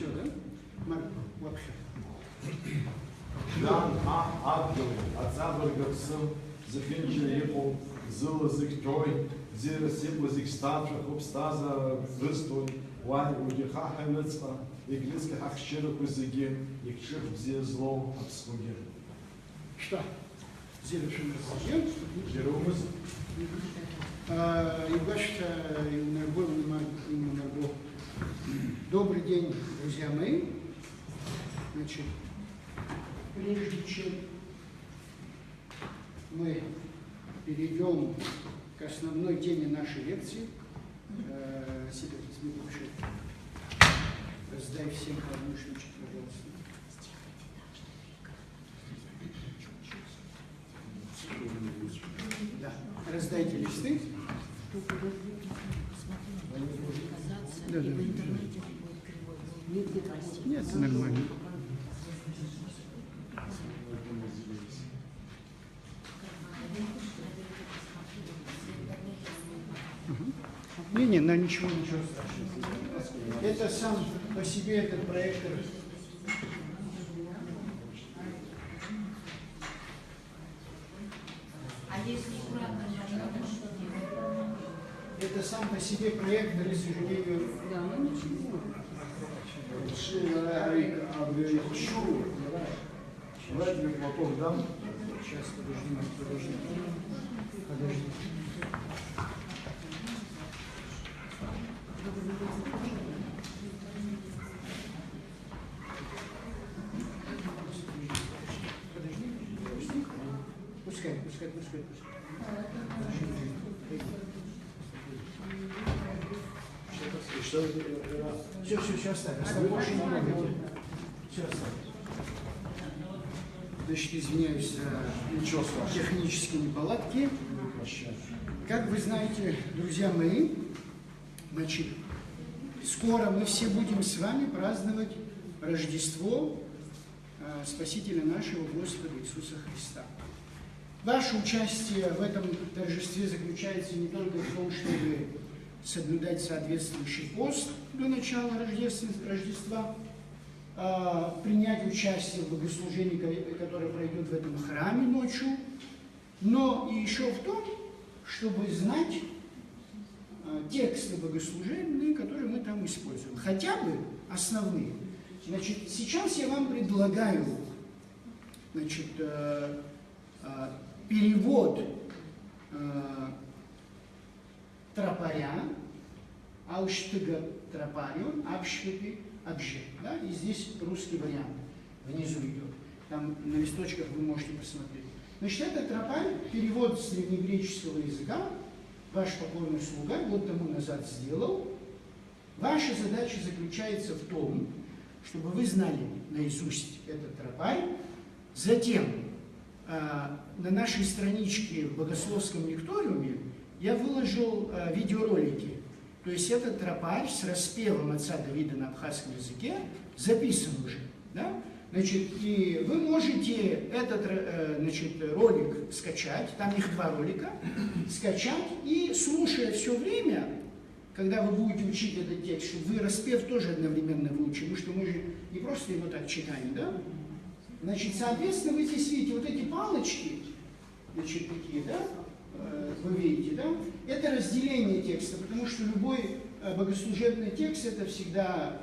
Все, да? Марк, вообще. Jan Adel, Azabergapsum, Zafinchilipum, Zulazik Joy, Zirasiblazik Stavchak, Obstaza, Vriston, Why would you have a mitzvah, Igriska Hakshirakuziги, Ikshir Zizlo, Abskugi? Что? Зелешин разъем? Зерумус? И бачите, добрый день, друзья мои. Значит, прежде чем мы перейдем к основной теме нашей лекции, себе возьми лучше, раздай всем по одной штучке, пожалуйста. Да, раздайте листы. Да. Нет, нормально. Не, ничего страшного. Это сам по себе этот проектор. Это сам по себе проектор, к сожалению. Сейчас, подожди. Пускай. Все, оставь. Все оставь. Значит, извиняюсь за технические неполадки. Как вы знаете, друзья мои, значит, скоро мы все будем с вами праздновать Рождество Спасителя нашего Господа Иисуса Христа. Ваше участие в этом торжестве заключается не только в том, чтобы соблюдать соответствующий пост до начала Рождества, принять участие в богослужении, которое пройдет в этом храме ночью, но и еще в том, чтобы знать тексты богослужения, которые мы там используем, хотя бы основные. Значит, сейчас я вам предлагаю, значит, перевод тропаря, Аушштыга тропарион, Абшпипи, Абже. Да? И здесь русский вариант внизу идет. Там на листочках вы можете посмотреть. Значит, это тропарь, перевод с древнегреческого языка, ваш покорный слуга год тому назад сделал. Ваша задача заключается в том, чтобы вы знали наизусть этот тропарь. Затем на нашей страничке в богословском лекториуме я выложил видеоролики. То есть этот тропарь с распевом отца Давида на абхазском языке записан уже. Да? Значит, и вы можете этот ролик скачать, там их 2 ролика, скачать и, слушая все время, когда вы будете учить этот текст, чтобы вы распев тоже одновременно выучили, потому что мы же не просто его так читаем, да? Значит, соответственно, вы здесь видите вот эти палочки, значит, такие, да? Вы видите, да? Это разделение текста, потому что любой богослужебный текст это всегда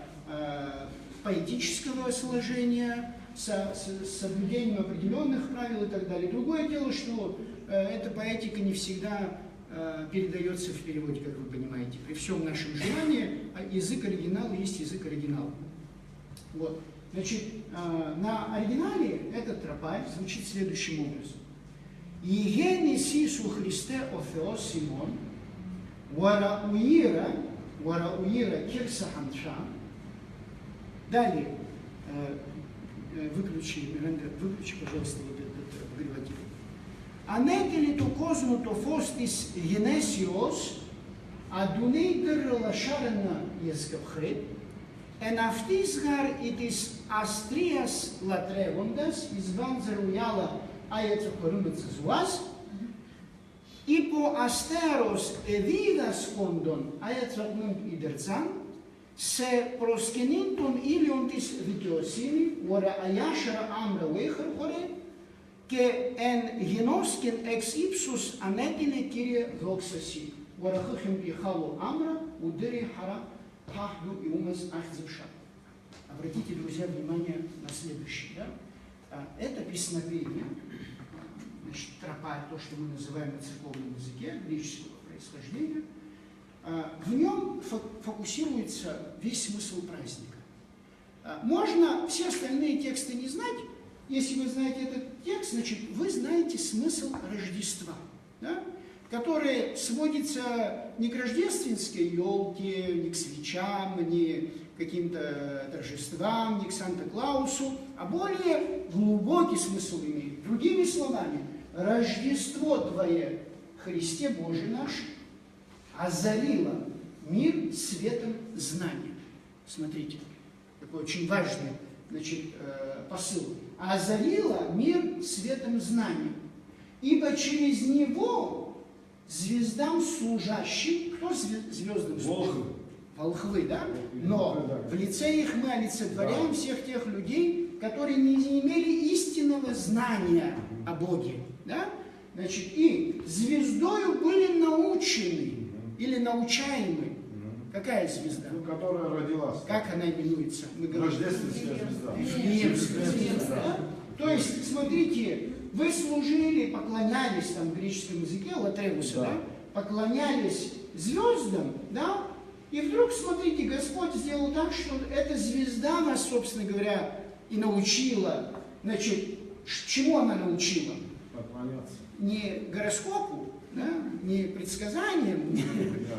поэтического сложения, с соблюдением определенных правил и так далее. Другое дело, что эта поэтика не всегда передается в переводе, как вы понимаете. При всем нашем желании язык оригинала есть язык оригинала. Вот. Значит, на оригинале этот тропарь звучит следующим образом. Иене Иисусу Христе о Феос Симон, Уарауира Кирсаханша. Далее, выключи, пожалуйста, вот этот обогреватель. Анетели то козну то фостис генесиос, адунейдер лашарена ескапхет, Εναυτίσγαρ ητის αστρίας λατρεύοντας, εις βάνζερουιάλα αιετσοκορούμετς ζουάς, υπό αστέρος εδίδασκοντον αιετσοκνούν ιδερτσάν, Se proskeninton iliontis vitiosini, ora ayashara amra wecher ore, que en genosken ex ipsus anetine kirie voxasi. Ora хыхим пихало амра, удыри хара, хахду и умас ахзевша. Обратите, друзья, внимание на следующее. Да? Это песнопение, значит, тропарь, то, что мы называем на церковном языке, греческого происхождения. В нем фокусируется весь смысл праздника. Можно все остальные тексты не знать. Если вы знаете этот текст, значит, вы знаете смысл Рождества, да? Который сводится не к рождественской елке, не к свечам, не к каким-то торжествам, не к Санта-Клаусу, а более глубокий смысл имеет. Другими словами, Рождество Твое, Христе Боже наш, озарило мир светом знания. Смотрите, такой очень важный, значит, посыл. Озарило мир светом знания, ибо через него звездам служащим, кто звездам служит? Волхвы, да? Но в лице их мы олицетворяем всех тех людей, которые не имели истинного знания о Боге, да? Значит, и звездою были научены или научаемы. Какая звезда? Ну, которая родилась. Как она именуется? Рождественская звезда. Вифлеемская звезда. Да? То есть, смотрите, вы служили, поклонялись там в греческом языке, латревуса, да? Поклонялись звездам, да? И вдруг, смотрите, Господь сделал так, что эта звезда нас, собственно говоря, и научила. Значит, чему она научила? Поклоняться. Не гороскопу, да? Не предсказаниям,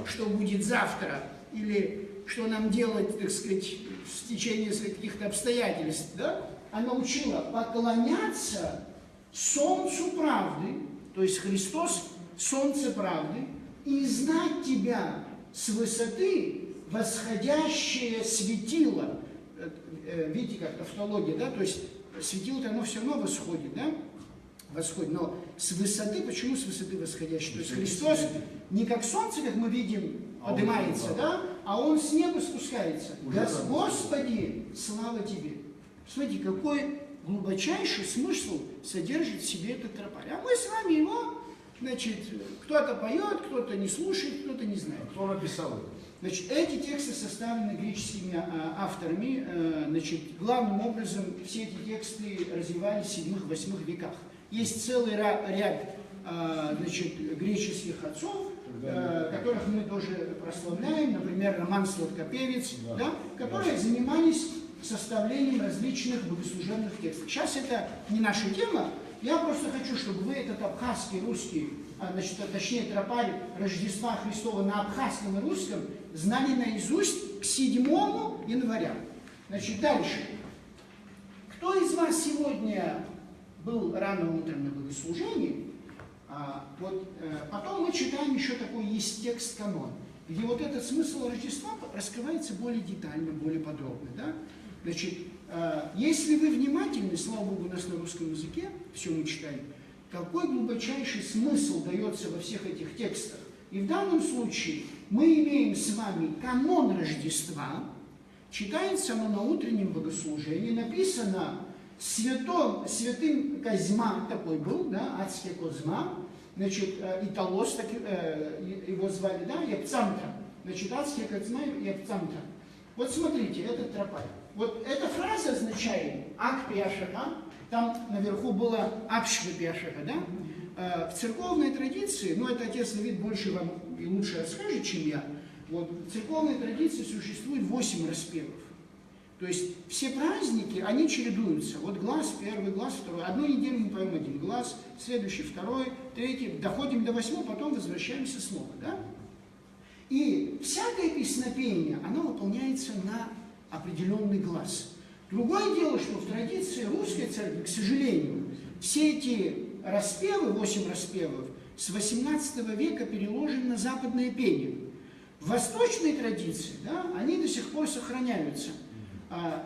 что будет завтра, или что нам делать, так сказать, в течение каких-то обстоятельств, да? Она учила поклоняться солнцу правды, то есть Христос, солнце правды, и знать тебя с высоты восходящее светило. Видите, как тавтология, да? То есть светило-то оно все равно восходит, да? Восходит, но с высоты, почему с высоты восходящей? То есть Христос не как солнце, как мы видим, поднимается, да? А Он с неба спускается. Господи, слава Тебе! Смотрите, какой глубочайший смысл содержит в себе этот тропарь. А мы с вами его, значит, кто-то поет, кто-то не слушает, кто-то не знает. Кто написал это? Значит, эти тексты составлены греческими авторами. Значит, главным образом все эти тексты развивались в 7-8 веках. Есть целый ряд значит, греческих отцов, которых мы тоже прославляем, например, Роман Сладкопевец, да, которые занимались составлением различных богослужебных текстов. Сейчас это не наша тема, я просто хочу, чтобы вы этот абхазский, русский, значит, точнее тропарь Рождества Христова на абхазском и русском знали наизусть к 7 января. Значит, дальше. Кто из вас сегодня был рано утром на богослужении? Потом мы читаем еще такой есть текст канон, где вот этот смысл Рождества раскрывается более детально, более подробно. Да? Значит, если вы внимательны, слава Богу, у нас на русском языке, все мы читаем, какой глубочайший смысл дается во всех этих текстах. И в данном случае мы имеем с вами канон Рождества, читается оно на утреннем богослужении, написано святым Козьма, такой был, да, адский Козьма, значит, Италос, так, его звали, да, Епцамтра, значит, адский Козьма Епцамтра. Вот смотрите, этот тропарь. Вот эта фраза означает «ак пиашаха», там наверху было «апшвы пиашаха», да? В церковной традиции, ну это отец Давид больше вам и лучше расскажет, чем я, вот, в церковной традиции существует 8 распевов. То есть все праздники, они чередуются. Вот глаз, первый глаз, второй. Одну неделю мы поем один глаз, следующий, второй, третий. Доходим до 8, потом возвращаемся снова, да? И всякое песнопение, оно выполняется на определенный глаз. Другое дело, что в традиции русской церкви, к сожалению, все эти распевы, 8 распевов, с 18 века переложены на западное пение. В восточной традиции, да, они до сих пор сохраняются.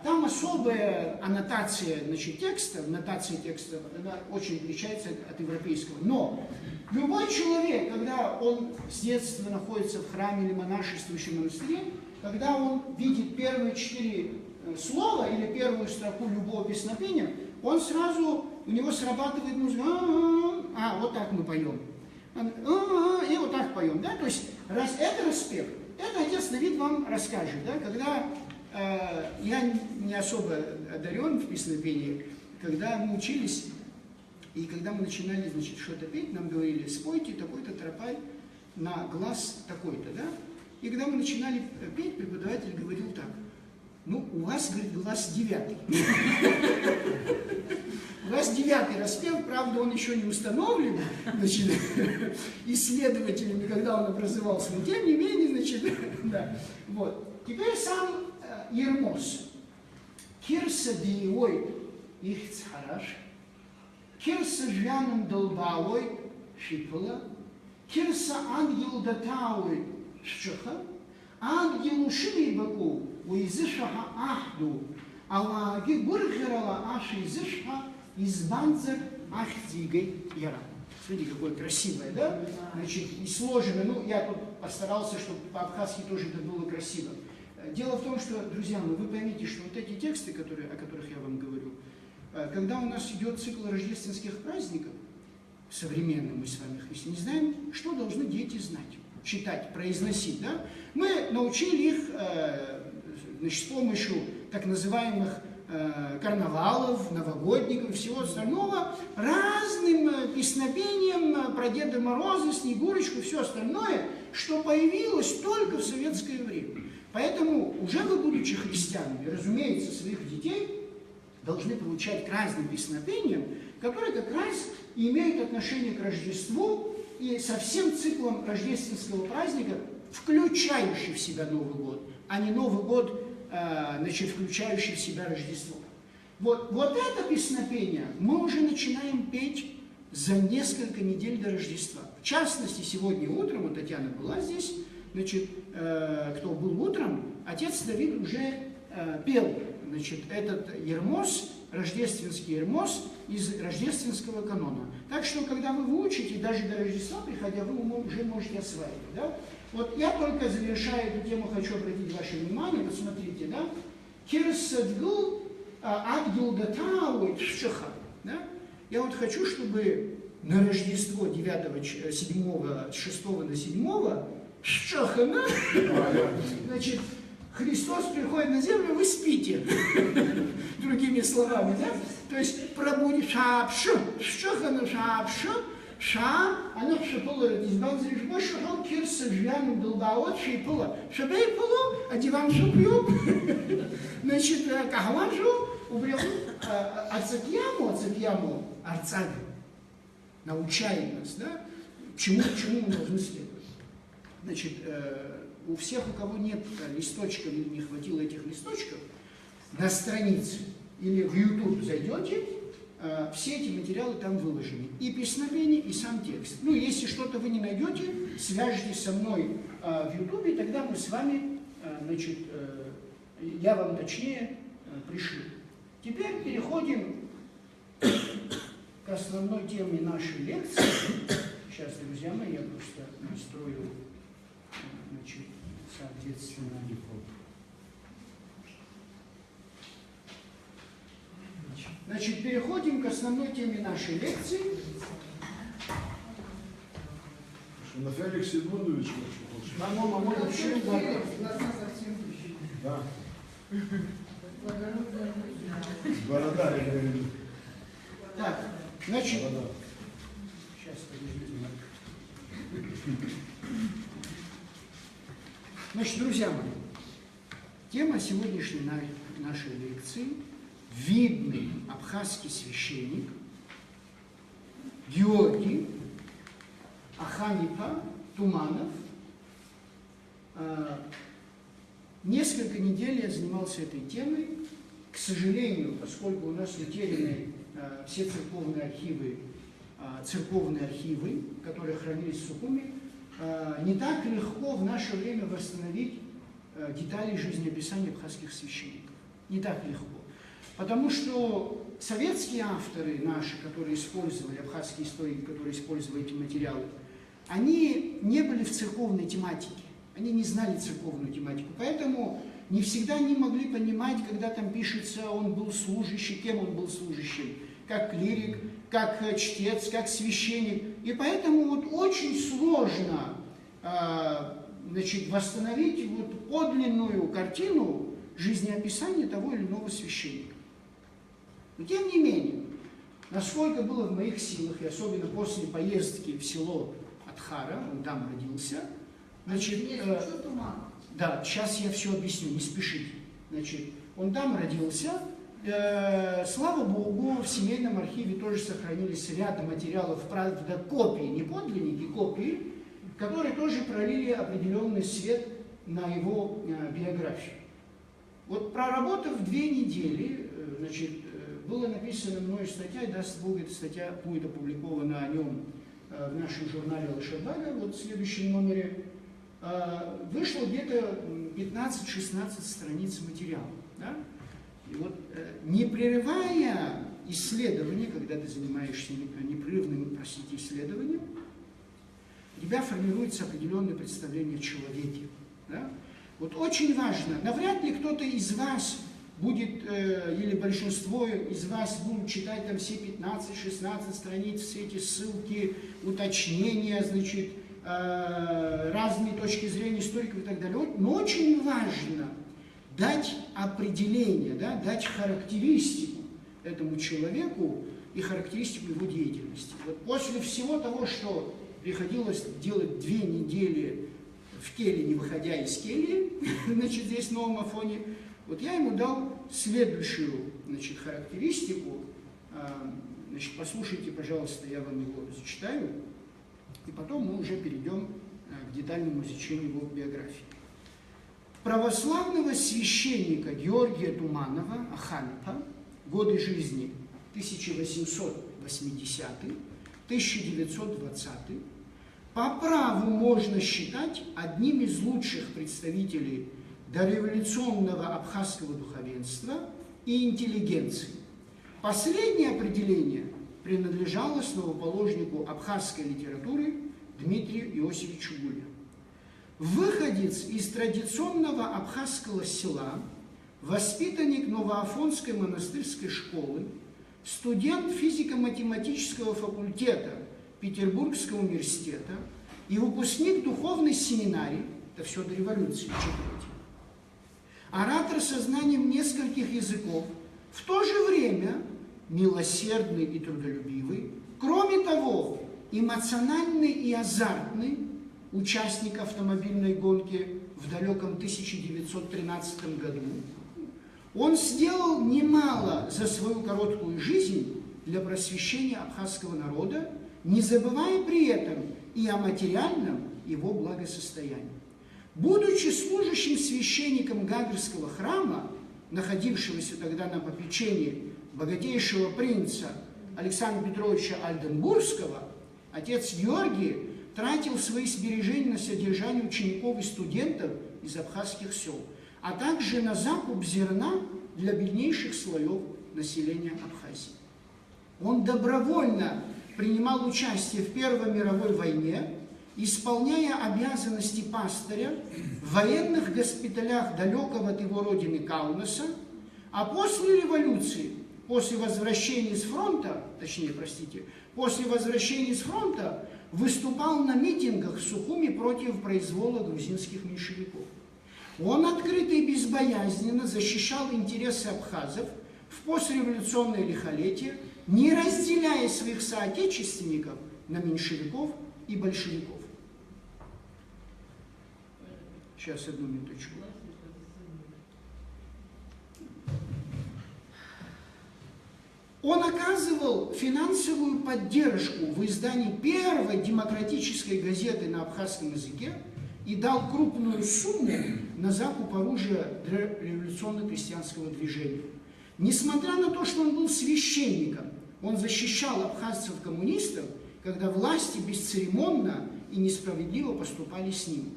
Там особая аннотация, значит, текста, нотация текста, она очень отличается от европейского. Но любой человек, когда он с детства находится в храме или монашествующем монастыре, когда он видит первые 4 слова или первую строку любого песнопения, он сразу, у него срабатывает музыка, вот так мы поем. И вот так поем, да, то есть это распев, это отец Давид вам расскажет, да, когда я не особо одарен в песнопении, когда мы учились, и когда мы начинали, значит, что-то петь, нам говорили, спойте такой-то тропарь на глаз такой-то, да, и когда мы начинали петь, преподаватель говорил так, ну, у вас, говорит, глаз 9. У вас 9 распев, правда, он еще не установлен, значит, исследователями, когда он образовался, но тем не менее, значит, да. Вот. Теперь сам Ермос. Кирса диевой их цараш, кирса жвяным долбавой шипала, кирса ангел датауй шчаха, ангелу шибибаку уизышаха ахду, алаги бургерала аши изышха избанцер ахдигой яра. Смотрите, какое красивое, да? Значит, и сложено. Ну, я тут постарался, чтобы по-абхазски тоже это было красиво. Дело в том, что, друзья мои, вы поймите, что вот эти тексты, о которых я вам говорю, когда у нас идет цикл рождественских праздников, современный мы с вами, если не знаем, что должны дети знать, читать, произносить, да? Мы научили их, значит, с помощью так называемых карнавалов, новогодников и всего остального, разным песнопением про Деда Мороза, Снегурочку и все остальное, что появилось только в советское время. Поэтому уже вы, будучи христианами, разумеется, своих детей должны приучать к разным песнопениям, которые как раз имеют отношение к Рождеству и со всем циклом рождественского праздника, включающий в себя Новый год, а не Новый год, значит, включающий в себя Рождество. Вот это песнопение мы уже начинаем петь за несколько недель до Рождества. В частности, сегодня утром, вот Татьяна была здесь, значит, кто был утром, отец Давид уже пел, значит, этот Ермос, рождественский Ермос из рождественского канона. Так что, когда вы выучите, даже до Рождества приходя, вы уже можете осваивать, да? Вот я только завершая эту тему, хочу обратить ваше внимание, посмотрите, да? Кирсадгул Адгилдатауит Шаха, да? Я вот хочу, чтобы на Рождество 9, 7, 6 на 7 Шахана, значит, Христос приходит на землю, вы спите, другими словами, да? То есть пробудет шапшу, шахана шапшу, ша, она шипала, избан зрежбой, шахал кирса жвяным долбаот, шипала, шабей полу, а диван шупью, значит, кахванжу, убрел, ацапьяму, арцаг, научает нас, да? Чему мы должны следовать. Значит, у всех, у кого нет листочков или не хватило этих листочков, на странице или в YouTube зайдете, все эти материалы там выложены. И песнопение, и сам текст. Ну, если что-то вы не найдете, свяжитесь со мной в YouTube, тогда мы с вами, значит, я вам точнее пришлю. Теперь переходим к основной теме нашей лекции. Сейчас, друзья мои, я просто настрою, значит, соответственно, значит, переходим к основной теме нашей лекции. На Феликс Едмундович Мамо, вообще, да. Борода, я говорю. Так, значит, Борода. сейчас, подождите. Значит, друзья мои, тема сегодняшней нашей лекции – видный абхазский священник Георгий Аханипа Туманов. Несколько недель я занимался этой темой. К сожалению, поскольку у нас утеряны все церковные архивы, которые хранились в Сухуми, не так легко в наше время восстановить детали жизнеописания абхазских священников. Не так легко. Потому что советские авторы наши, которые использовали, абхазские историки, которые использовали эти материалы, они не были в церковной тематике. Они не знали церковную тематику, поэтому не всегда они могли понимать, когда там пишется, он был служащий, кем он был служащим, как клирик, как чтец, как священник. И поэтому вот очень сложно значит, восстановить вот подлинную картину жизнеописания того или иного священника. Но тем не менее, насколько было в моих силах, и особенно после поездки в село Адхара, он там родился, значит, да, сейчас я все объясню, не спешите. Значит, он там родился, слава Богу, в семейном архиве тоже сохранились ряд материалов, правда, копии, не подлинники, копии, которые тоже пролили определенный свет на его биографию. Вот проработав 2 недели, значит, была написана мною статья, и даст Бог, эта статья будет опубликована о нем в нашем журнале «Лошадбага», вот в следующем номере. Вышло где-то 15-16 страниц материала. Да? И вот, не прерывая исследования, когда ты занимаешься непрерывным, простите, исследованием, у тебя формируется определенное представление о человеке. Да? Вот очень важно, навряд ли кто-то из вас будет, или большинство из вас будут читать там все 15-16 страниц, все эти ссылки, уточнения, значит, разные точки зрения историков и так далее. Но очень важно дать определение, да, дать характеристику этому человеку и характеристику его деятельности. Вот после всего того, что приходилось делать 2 недели в келье, не выходя из кельи, значит, здесь в Новом Афоне, вот я ему дал следующую, значит, характеристику. Значит, послушайте, пожалуйста, я вам его зачитаю, и потом мы уже перейдем к детальному изучению его биографии. Православного священника Георгия Туманова, Ахальпа, годы жизни 1880-1920, по праву можно считать одним из лучших представителей дореволюционного абхазского духовенства и интеллигенции. Последнее определение принадлежало основоположнику абхазской литературы Дмитрию Иосифовичу Гуле. Выходец из традиционного абхазского села, воспитанник Новоафонской монастырской школы, студент физико-математического факультета Петербургского университета и выпускник духовной семинарии, это все до революции, читайте, оратор со знанием нескольких языков, в то же время милосердный и трудолюбивый, кроме того, эмоциональный и азартный, участник автомобильной гонки в далеком 1913 году, он сделал немало за свою короткую жизнь для просвещения абхазского народа, не забывая при этом и о материальном его благосостоянии. Будучи служащим священником Гагарского храма, находившегося тогда на попечении богатейшего принца Александра Петровича Альденбургского, отец Георгий тратил свои сбережения на содержание учеников и студентов из абхазских сел, а также на закуп зерна для беднейших слоев населения Абхазии. Он добровольно принимал участие в Первой мировой войне, исполняя обязанности пастыря в военных госпиталях далекого от его родины Каунаса, а после революции, после возвращения с фронта, после возвращения с фронта выступал на митингах в Сухуми против произвола грузинских меньшевиков. Он открыто и безбоязненно защищал интересы абхазов в послереволюционное лихолетие, не разделяя своих соотечественников на меньшевиков и большевиков. Сейчас, одну минуточку. Он оказывал финансовую поддержку в издании первой демократической газеты на абхазском языке и дал крупную сумму на закуп оружия для революционно-крестьянского движения. Несмотря на то, что он был священником, он защищал абхазцев-коммунистов, когда власти бесцеремонно и несправедливо поступали с ним.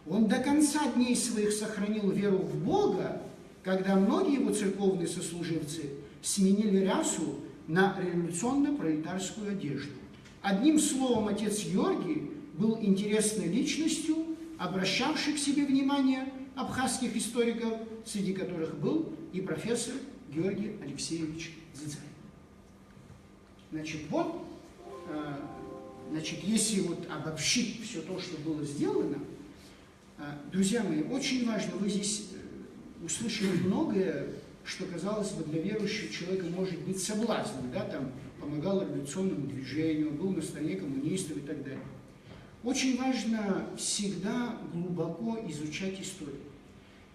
Он до конца дней своих сохранил веру в Бога, когда многие его церковные сослуживцы сменили рясу на революционно-пролетарскую одежду. Одним словом, отец Георгий был интересной личностью, обращавший к себе внимание абхазских историков, среди которых был и профессор Георгий Алексеевич Дзидзай. Значит, вот, значит, если вот обобщить все то, что было сделано, друзья мои, очень важно, вы здесь услышали многое, что, казалось бы, для верующего человека может быть соблазном, да, там, помогал революционному движению, был на стороне коммунистов и так далее. Очень важно всегда глубоко изучать историю.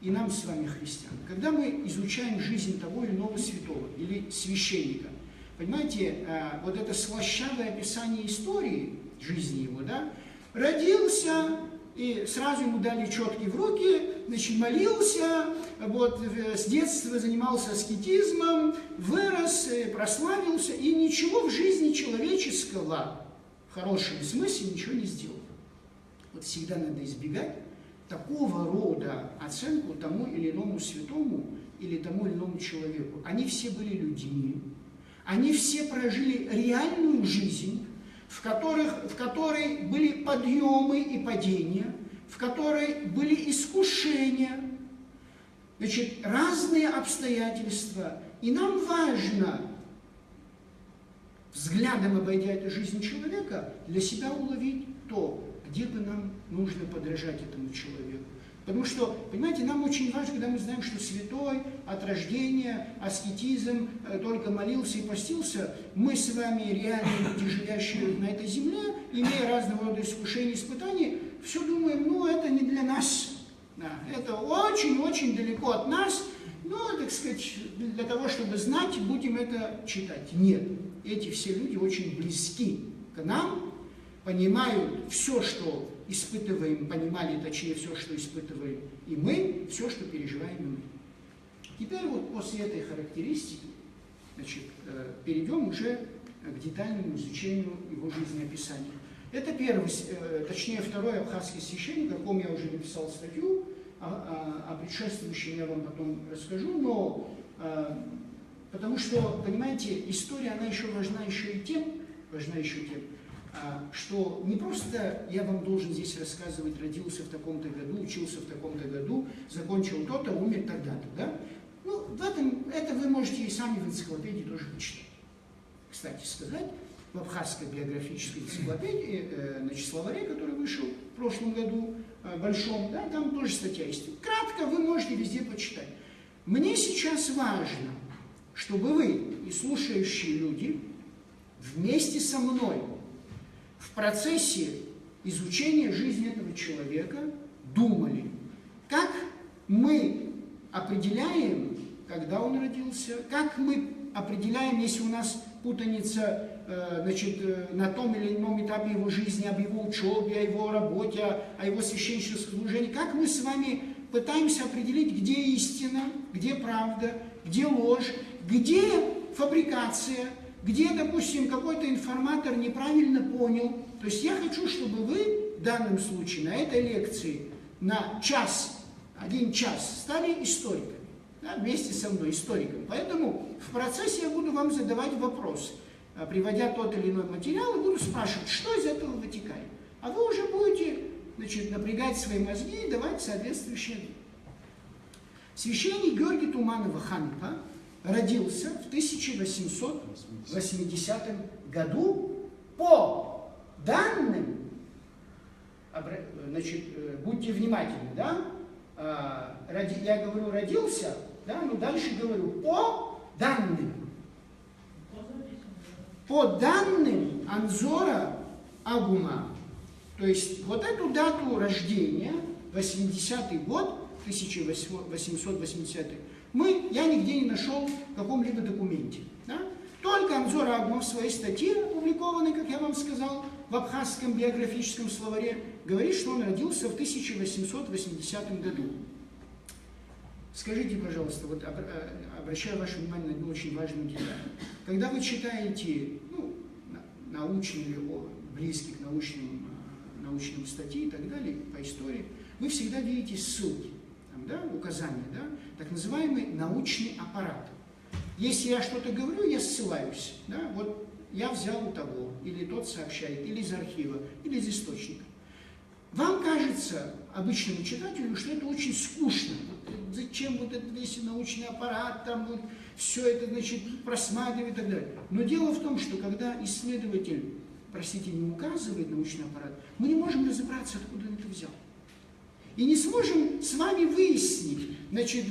И нам с вами, христиан. Когда мы изучаем жизнь того или иного святого или священника, понимаете, вот это слащавое описание истории, жизни его, да, родился, и сразу ему дали четки в руки, значит, молился, вот, с детства занимался аскетизмом, вырос, прославился, и ничего в жизни человеческого, в хорошем смысле, ничего не сделал. Вот всегда надо избегать такого рода оценку тому или иному святому или тому или иному человеку. Они все были людьми, они все прожили реальную жизнь, в которой были подъемы и падения, в которой были искушения, значит, разные обстоятельства. И нам важно, взглядом обойдя эту жизнь человека, для себя уловить то, где бы нам нужно подражать этому человеку. Потому что, понимаете, нам очень важно, когда мы знаем, что святой от рождения, аскетизм, только молился и постился, мы с вами, реальные люди, живящие на этой земле, имея разного рода искушения и испытания, все думаем, ну, это не для нас. Да, это очень-очень далеко от нас, ну, так сказать, для того, чтобы знать, будем это читать. Нет, эти все люди очень близки к нам, понимают все, что испытываем, понимали, точнее, все, что испытываем и мы, все, что переживаем и мы. Теперь вот после этой характеристики, значит, перейдем уже к детальному изучению его жизнеописания. Это первый, точнее, второй абхазский священник, о ком я уже написал статью, о предшествующем я вам потом расскажу, но потому что, понимаете, история, она еще важна еще и тем, что не просто я вам должен здесь рассказывать, родился в таком-то году, учился в таком-то году, закончил то-то, умер тогда-то, да? Ну, это вы можете и сами в энциклопедии тоже почитать. Кстати сказать, в абхазской биографической энциклопедии, значит, словаре, который вышел в прошлом году, большом, да, там тоже статья есть. Кратко вы можете везде почитать. Мне сейчас важно, чтобы вы и слушающие люди вместе со мной в процессе изучения жизни этого человека думали, как мы определяем, когда он родился, как мы определяем, если у нас путаница, значит, на том или ином этапе его жизни, об его учебе, о его работе, о его священническом служении, как мы с вами пытаемся определить, где истина, где правда, где ложь, где фабрикация, где, допустим, какой-то информатор неправильно понял. То есть я хочу, чтобы вы в данном случае на этой лекции на час, 1 час стали историками, да, вместе со мной, историком. Поэтому в процессе я буду вам задавать вопросы, приводя тот или иной материал, и буду спрашивать, что из этого вытекает. А вы уже будете, значит, напрягать свои мозги и давать соответствующие ответы. Священник Георгий Туманова-Ханпа родился в 1880 году по данным, значит, будьте внимательны, да, я говорю родился, да, но дальше говорю по данным Анзора Агума. То есть вот эту дату рождения, 80-й год, 1880-й, я нигде не нашел в каком-либо документе. Да? Только Анзор Агума в своей статье, опубликованной, как я вам сказал, в абхазском биографическом словаре, говорит, что он родился в 1880 году. Скажите, пожалуйста, вот обращаю ваше внимание на одну очень важную деталь. Когда вы читаете, ну, научные или близкие к научным статьи и так далее, по истории, вы всегда видите ссылки, там, да, указания, да, так называемый научный аппарат. Если я что-то говорю, я ссылаюсь, да, вот я взял у того, или тот сообщает, или из архива, или из источника. Вам кажется, обычному читателю, что это очень скучно. Вот зачем вот этот весь научный аппарат, там вот все это, значит, просматривать и так далее. Но дело в том, что когда исследователь, простите, не указывает научный аппарат, мы не можем разобраться, откуда он это взял. И не сможем с вами выяснить, значит,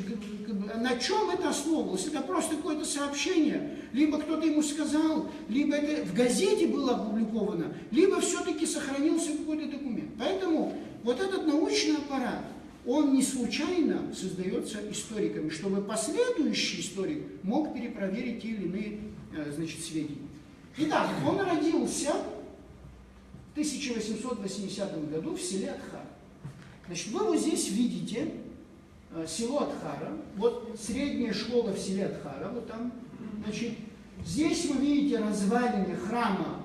на чем это основывалось. Это просто какое-то сообщение, либо кто-то ему сказал, либо это в газете было опубликовано, либо все-таки сохранился какой-то документ. Поэтому вот этот научный аппарат, он не случайно создается историками, чтобы последующий историк мог перепроверить те или иные, значит, сведения. Итак, он родился в 1880 году в селе Атхара. Значит, вы вот здесь видите село Атхара, вот средняя школа в селе Атхара, вот там, значит, здесь вы видите развалины храма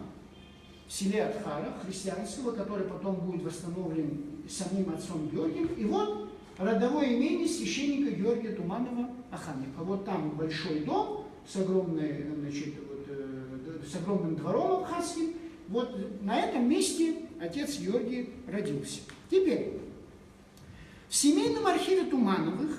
в селе Атхара, христианского, который потом будет восстановлен самим отцом Георгием, и вот родовое имение священника Георгия Туманова Аханника. Вот там большой дом с огромной, значит, вот, с огромным двором абхазским, вот на этом месте отец Георгий родился. Теперь, в семейном архиве Тумановых,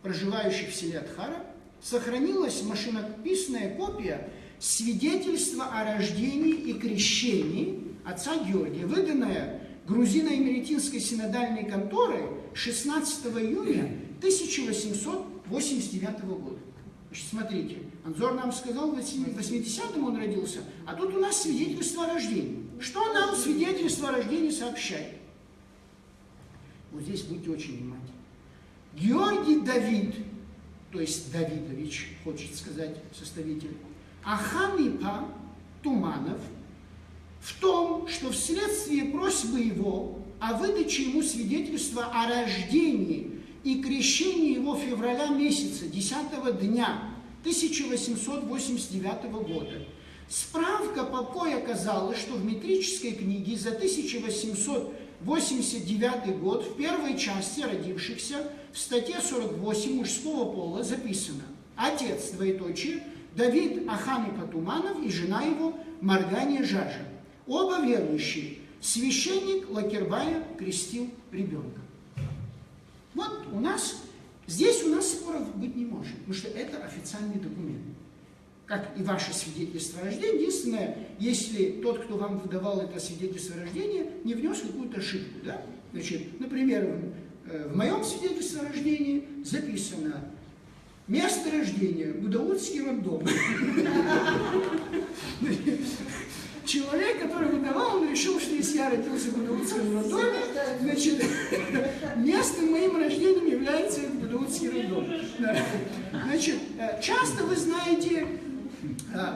проживающих в селе Атхара, сохранилась машинописная копия свидетельства о рождении и крещении отца Георгия, выданная грузино-эмеретинской синодальной конторой 16 июня 1889 года. Значит, смотрите, Анзор нам сказал, в 80-м он родился, а тут у нас свидетельство о рождении. Что нам свидетельство о рождении сообщает? Вот здесь будьте очень внимательны. Георгий Давид, то есть Давидович, хочет сказать составитель, Аханипа Туманов, в том, что вследствие просьбы его о выдаче ему свидетельства о рождении и крещении его февраля месяца, 10-го дня 1889 года, справка покой оказала, что в метрической книге за 1889 год в первой части родившихся в статье 48 мужского пола записано: отец, двоеточие, Давид Аханипа Туманов и жена его Маргания Жажа. Оба верующие. Священник Лакербая крестил ребенка. Вот у нас, здесь у нас споров быть не может, потому что это официальный документ. Как и ваше свидетельство о рождении. Единственное, если тот, кто вам выдавал это свидетельство о рождении, не внес какую-то ошибку. Да? Значит, например, в моем свидетельстве о рождении записано место рождения – Гудаутский роддом. Человек, который выдавал, он решил, что если я родился в Гудаутском роддоме, значит, местом моим рождением является Гудаутский роддом. Значит, часто, вы знаете,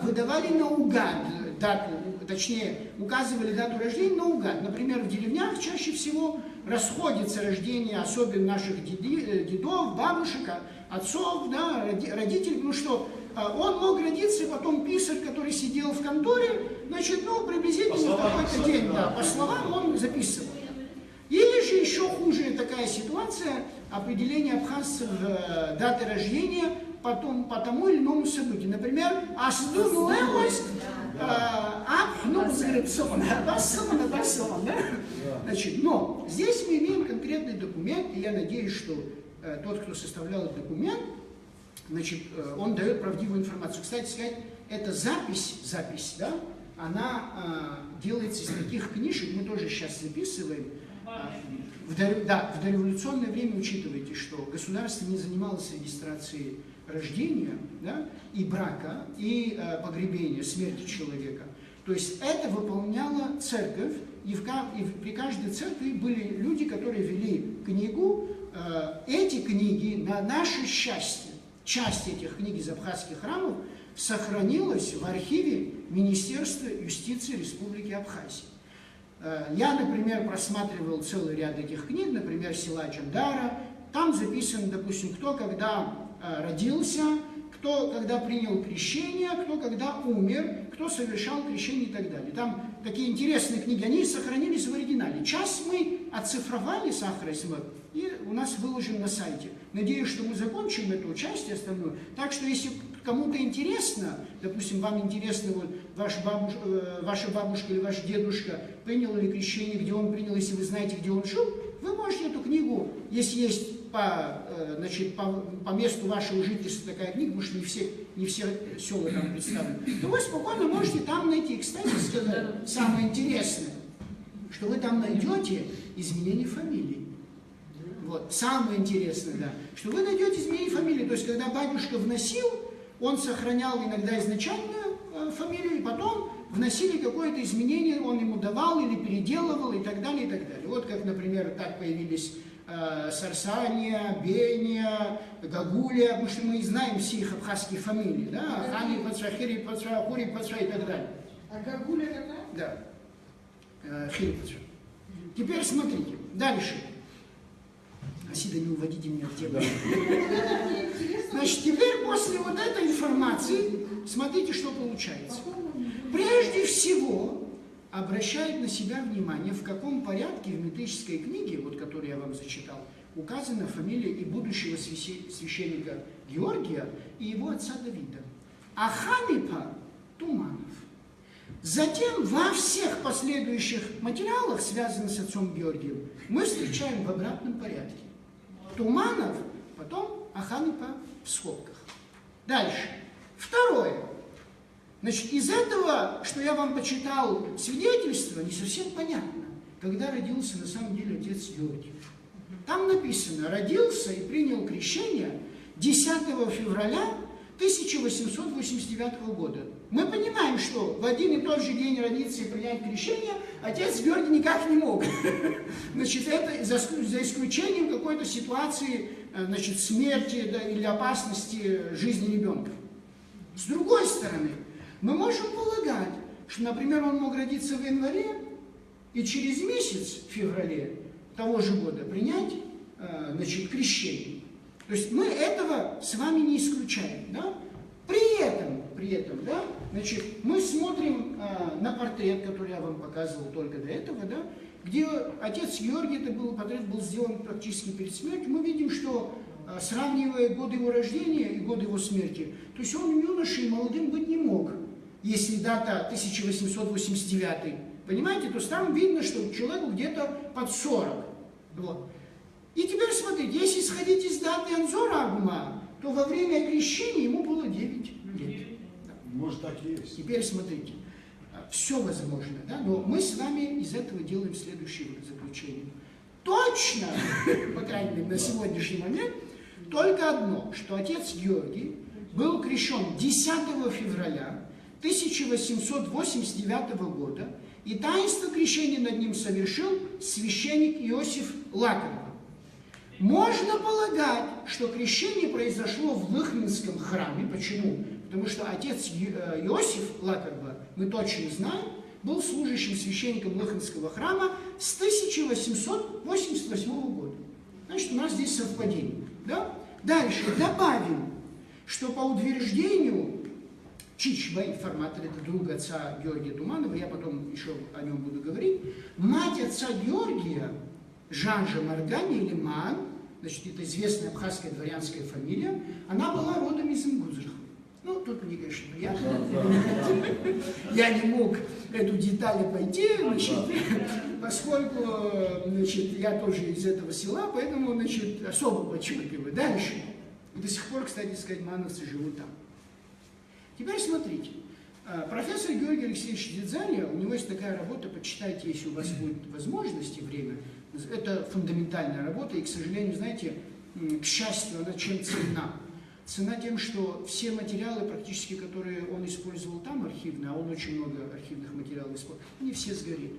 выдавали наугад дату, точнее, указывали дату рождения наугад. Например, в деревнях чаще всего расходится рождение, особенно наших дедов, бабушек, отцов, да, родителей, потому что он мог родиться, и потом писарь, который сидел в конторе, значит, ну, приблизительно в какой-то день, да, по словам он записывал. Или же еще хуже такая ситуация, определение абхазцев даты рождения по тому или иному событию. Например, значит, но здесь мы имеем конкретный документ, и я надеюсь, что тот, кто составлял этот документ, значит, он дает правдивую информацию. Кстати сказать, эта запись, да, она делается из таких книжек, мы тоже сейчас записываем. В дореволюционное время учитывайте, что государство не занималось регистрацией рождения, да, и брака, и погребения, смерти человека. То есть это выполняла церковь, и при каждой церкви были люди, которые вели книгу. Эти книги, на наше счастье, часть этих книг из абхазских храмов сохранилась в архиве Министерства юстиции Республики Абхазия. Я, например, просматривал целый ряд этих книг, например, села Джандара. Там записано, допустим, кто когда родился, кто когда принял крещение, кто когда умер, кто совершал крещение и так далее. Там такие интересные книги, они сохранились в оригинале. Часть мы оцифровали с Ахрайсмэп, и у нас выложен на сайте. Надеюсь, что мы закончим эту часть остальную. Так что, если кому-то интересно, допустим, вам интересно, вот, ваша бабушка или ваш дедушка принял ли крещение, где он принял, если вы знаете, где он жил, вы можете эту книгу, если есть по месту вашего жительства такая книга, потому что не все села там представлены, то вы спокойно можете там найти. Кстати сказать, самое интересное, что вы там найдете изменение фамилии. Вот, самое интересное, да, что вы найдете изменение фамилии. То есть, когда батюшка вносил, он сохранял иногда изначальную фамилию, и потом вносили какое-то изменение, он ему давал или переделывал, и так далее, и так далее. Вот как, например, так появились Сарсания, Бения, Гагулия, потому что мы знаем все их абхазские фамилии, да, Хани, Пацра, Хири, Пацра, Хури, Пацра и так далее. А Гагулия какая? Да, Хири, Пацра. Теперь смотрите, дальше. Асида, не уводите меня в тему. Значит, теперь после вот этой информации, смотрите, что получается. Прежде всего, обращает на себя внимание, в каком порядке в метрической книге, вот которую я вам зачитал, указана фамилия и будущего священника Георгия и его отца Давида. А Ханипа Туманов. Затем во всех последующих материалах, связанных с отцом Георгием, мы встречаем в обратном порядке. Туманов, потом Аханипа в скобках. Дальше. Второе. Значит, из этого, что я вам почитал свидетельство, не совсем понятно, когда родился на самом деле отец Георгий. Там написано, родился и принял крещение 10 февраля 1889 года. Мы понимаем, что в один и тот же день родиться и принять крещение отец Георгий никак не мог. Значит, это за исключением какой-то ситуации, значит, смерти, да, или опасности жизни ребенка. С другой стороны, мы можем полагать, что, например, он мог родиться в январе и через месяц, в феврале того же года, принять, значит, крещение. То есть мы этого с вами не исключаем. Да? При этом, да, значит, мы смотрим на портрет, который я вам показывал только до этого, да, где отец Георгий, портрет был сделан практически перед смертью. Мы видим, что, сравнивая годы его рождения и годы его смерти, то есть он юношей молодым быть не мог, если дата 1889. Понимаете? То есть там видно, что человеку где-то под 40. Вот. И теперь смотрите, если исходить из даты Анзора Агума, то во время крещения ему было 9 лет. Может, так и есть. Теперь смотрите, все возможно, да? Но мы с вами из этого делаем следующее заключение. Точно, по крайней мере, на сегодняшний момент, только одно, что отец Георгий был крещен 10 февраля 1889 года, и таинство крещения над ним совершил священник Иосиф Лакарба. Можно полагать, что крещение произошло в Лыхнинском храме. Почему? Потому что отец Иосиф Лакарба, мы точно знаем, был служащим священником Лыхнинского храма с 1888 года. Значит, у нас здесь совпадение. Да? Дальше добавим, что по утверждению Чичбай, форматор, это друг отца Георгия Туманова, я потом еще о нем буду говорить, мать отца Георгия, Жанжа Маргани или Маан, значит, это известная абхазская дворянская фамилия, она была родом из Ингузрха. Ну, тут мне, конечно, приятно. Я не мог эту деталь пойти, значит, поскольку, значит, я тоже из этого села, поэтому, значит, особо подчеркиваю. Дальше. И до сих пор, кстати сказать, мановцы живут там. Теперь смотрите. Профессор Георгий Алексеевич Дедзаня, у него есть такая работа, почитайте, если у вас будет возможность и время. Это фундаментальная работа, и, к сожалению, знаете, к счастью, она чем ценна? Цена тем, что все материалы, практически, которые он использовал там, архивные, а он очень много архивных материалов использовал, они все сгорели.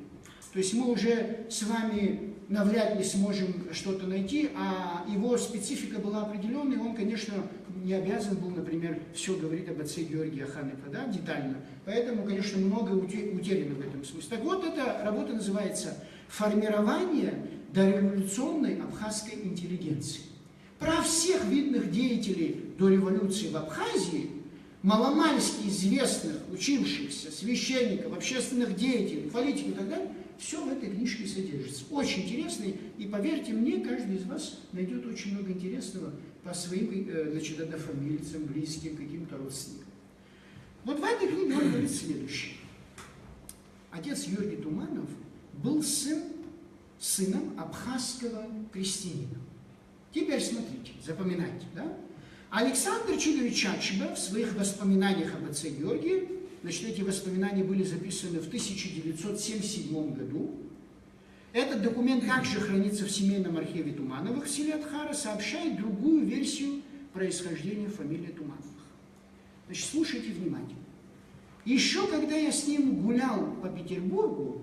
То есть мы уже с вами навряд ли сможем что-то найти, а его специфика была определенной, он, конечно, не обязан был, например, все говорить об отце Георгия Ханепа, да, детально. Поэтому, конечно, много утеряно в этом смысле. Так вот, эта работа называется «Формирование дореволюционной абхазской интеллигенции». Про всех видных деятелей до революции в Абхазии, маломальски известных, учившихся, священников, общественных деятелей, политиков и так далее, все в этой книжке содержится. Очень интересный, и поверьте мне, каждый из вас найдет очень много интересного по своим, значит, однофамильцам, близким, каким-то родственникам. Вот в этой книге он говорит следующее. Отец Георгий Туманов был сыном абхазского крестьянина. Теперь смотрите, запоминайте, да? Александр Чудович Чачба в своих воспоминаниях об отце Георгии, значит, эти воспоминания были записаны в 1977 году. Этот документ также хранится в семейном архиве Тумановых в селе Атхара, сообщает другую версию происхождения фамилии Тумановых. Значит, слушайте внимательно. Еще когда я с ним гулял по Петербургу,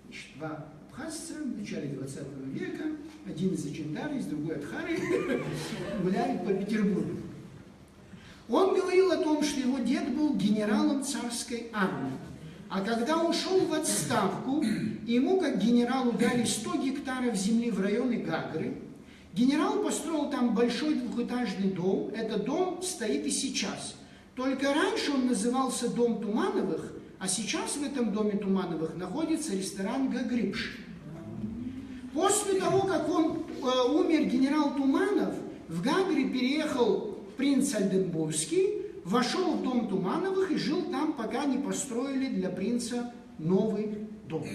значит, два абхазца в начале 20 века, один из Ачинтары, из другой Атхары, гуляли по Петербургу. Он говорил о том, что его дед был генералом царской армии. А когда ушел в отставку, ему, как генералу, дали 100 гектаров земли в районе Гагры. Генерал построил там большой двухэтажный дом. Этот дом стоит и сейчас. Только раньше он назывался Дом Тумановых, а сейчас в этом доме Тумановых находится ресторан «Гагрипш». После того, как умер генерал Туманов, в Гагре переехал принц Ольденбургский, вошел в дом Тумановых и жил там, пока не построили для принца новый дом.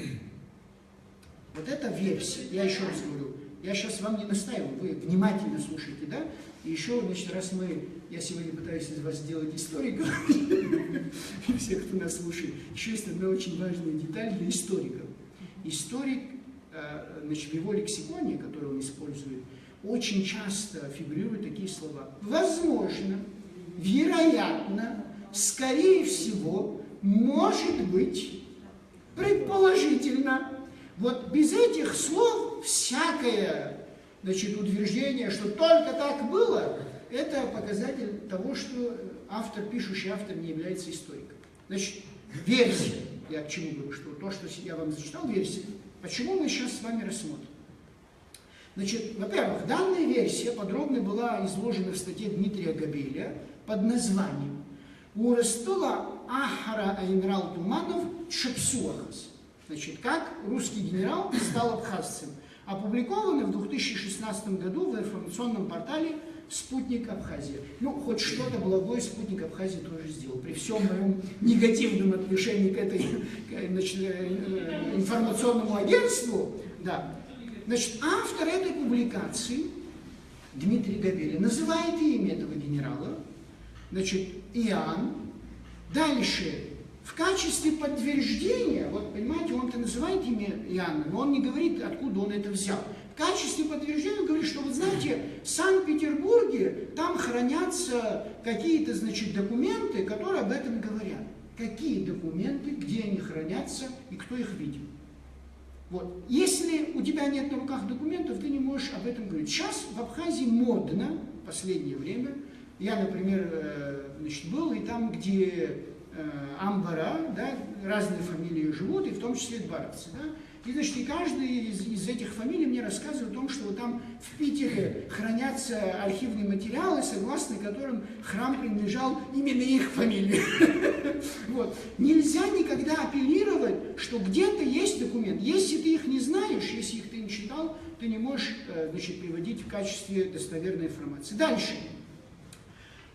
Вот это версия. Я еще раз говорю, я сейчас вам не настаиваю, вы внимательно слушайте, да? И еще, значит, раз я сегодня пытаюсь из вас сделать историков, и всех, кто нас слушает, еще есть одна очень важная деталь для историков. Историк, значит, в его лексиконе, который он использует, очень часто фигурируют такие слова. Возможно, вероятно, скорее всего, может быть, предположительно. Вот без этих слов всякое, значит, утверждение, что только так было, это показатель того, что пишущий автор не является историком. Значит, версия, я к чему говорю, что то, что я вам зачитал, версия. Почему мы сейчас с вами рассмотрим? Значит, во-первых, данная версия подробно была изложена в статье Дмитрия Габеля под названием «Урастула Ахара Айнрал Туманов Чапсуахас». Значит, как русский генерал стал абхазцем. Опубликовано в 2016 году в информационном портале «Спутник Абхазия». Ну, хоть что-то благое «Спутник Абхазии» тоже сделал. При всем моем негативном отношении к этой информационному агентству, да. Значит, автор этой публикации, Дмитрий Габеля, называет имя этого генерала, значит, Иоанн. Дальше, в качестве подтверждения, вот понимаете, он-то называет имя Иоанна, но он не говорит, откуда он это взял. В качестве подтверждения он говорит, что, вы знаете, в Санкт-Петербурге там хранятся какие-то, значит, документы, которые об этом говорят. Какие документы, где они хранятся и кто их видел. Вот. Если у тебя нет на руках документов, ты не можешь об этом говорить. Сейчас в Абхазии модно, в последнее время, я, например, значит, был, и там, где амбара, да, разные фамилии живут, и в том числе дворцы. Да? И, значит, и каждый из этих фамилий мне рассказывает о том, что вот там в Питере хранятся архивные материалы, согласно которым храм принадлежал именно их фамилии. Вот. Нельзя никогда апеллировать, что где-то есть документ. Если ты их не знаешь, если их ты не читал, ты не можешь, значит, приводить в качестве достоверной информации. Дальше.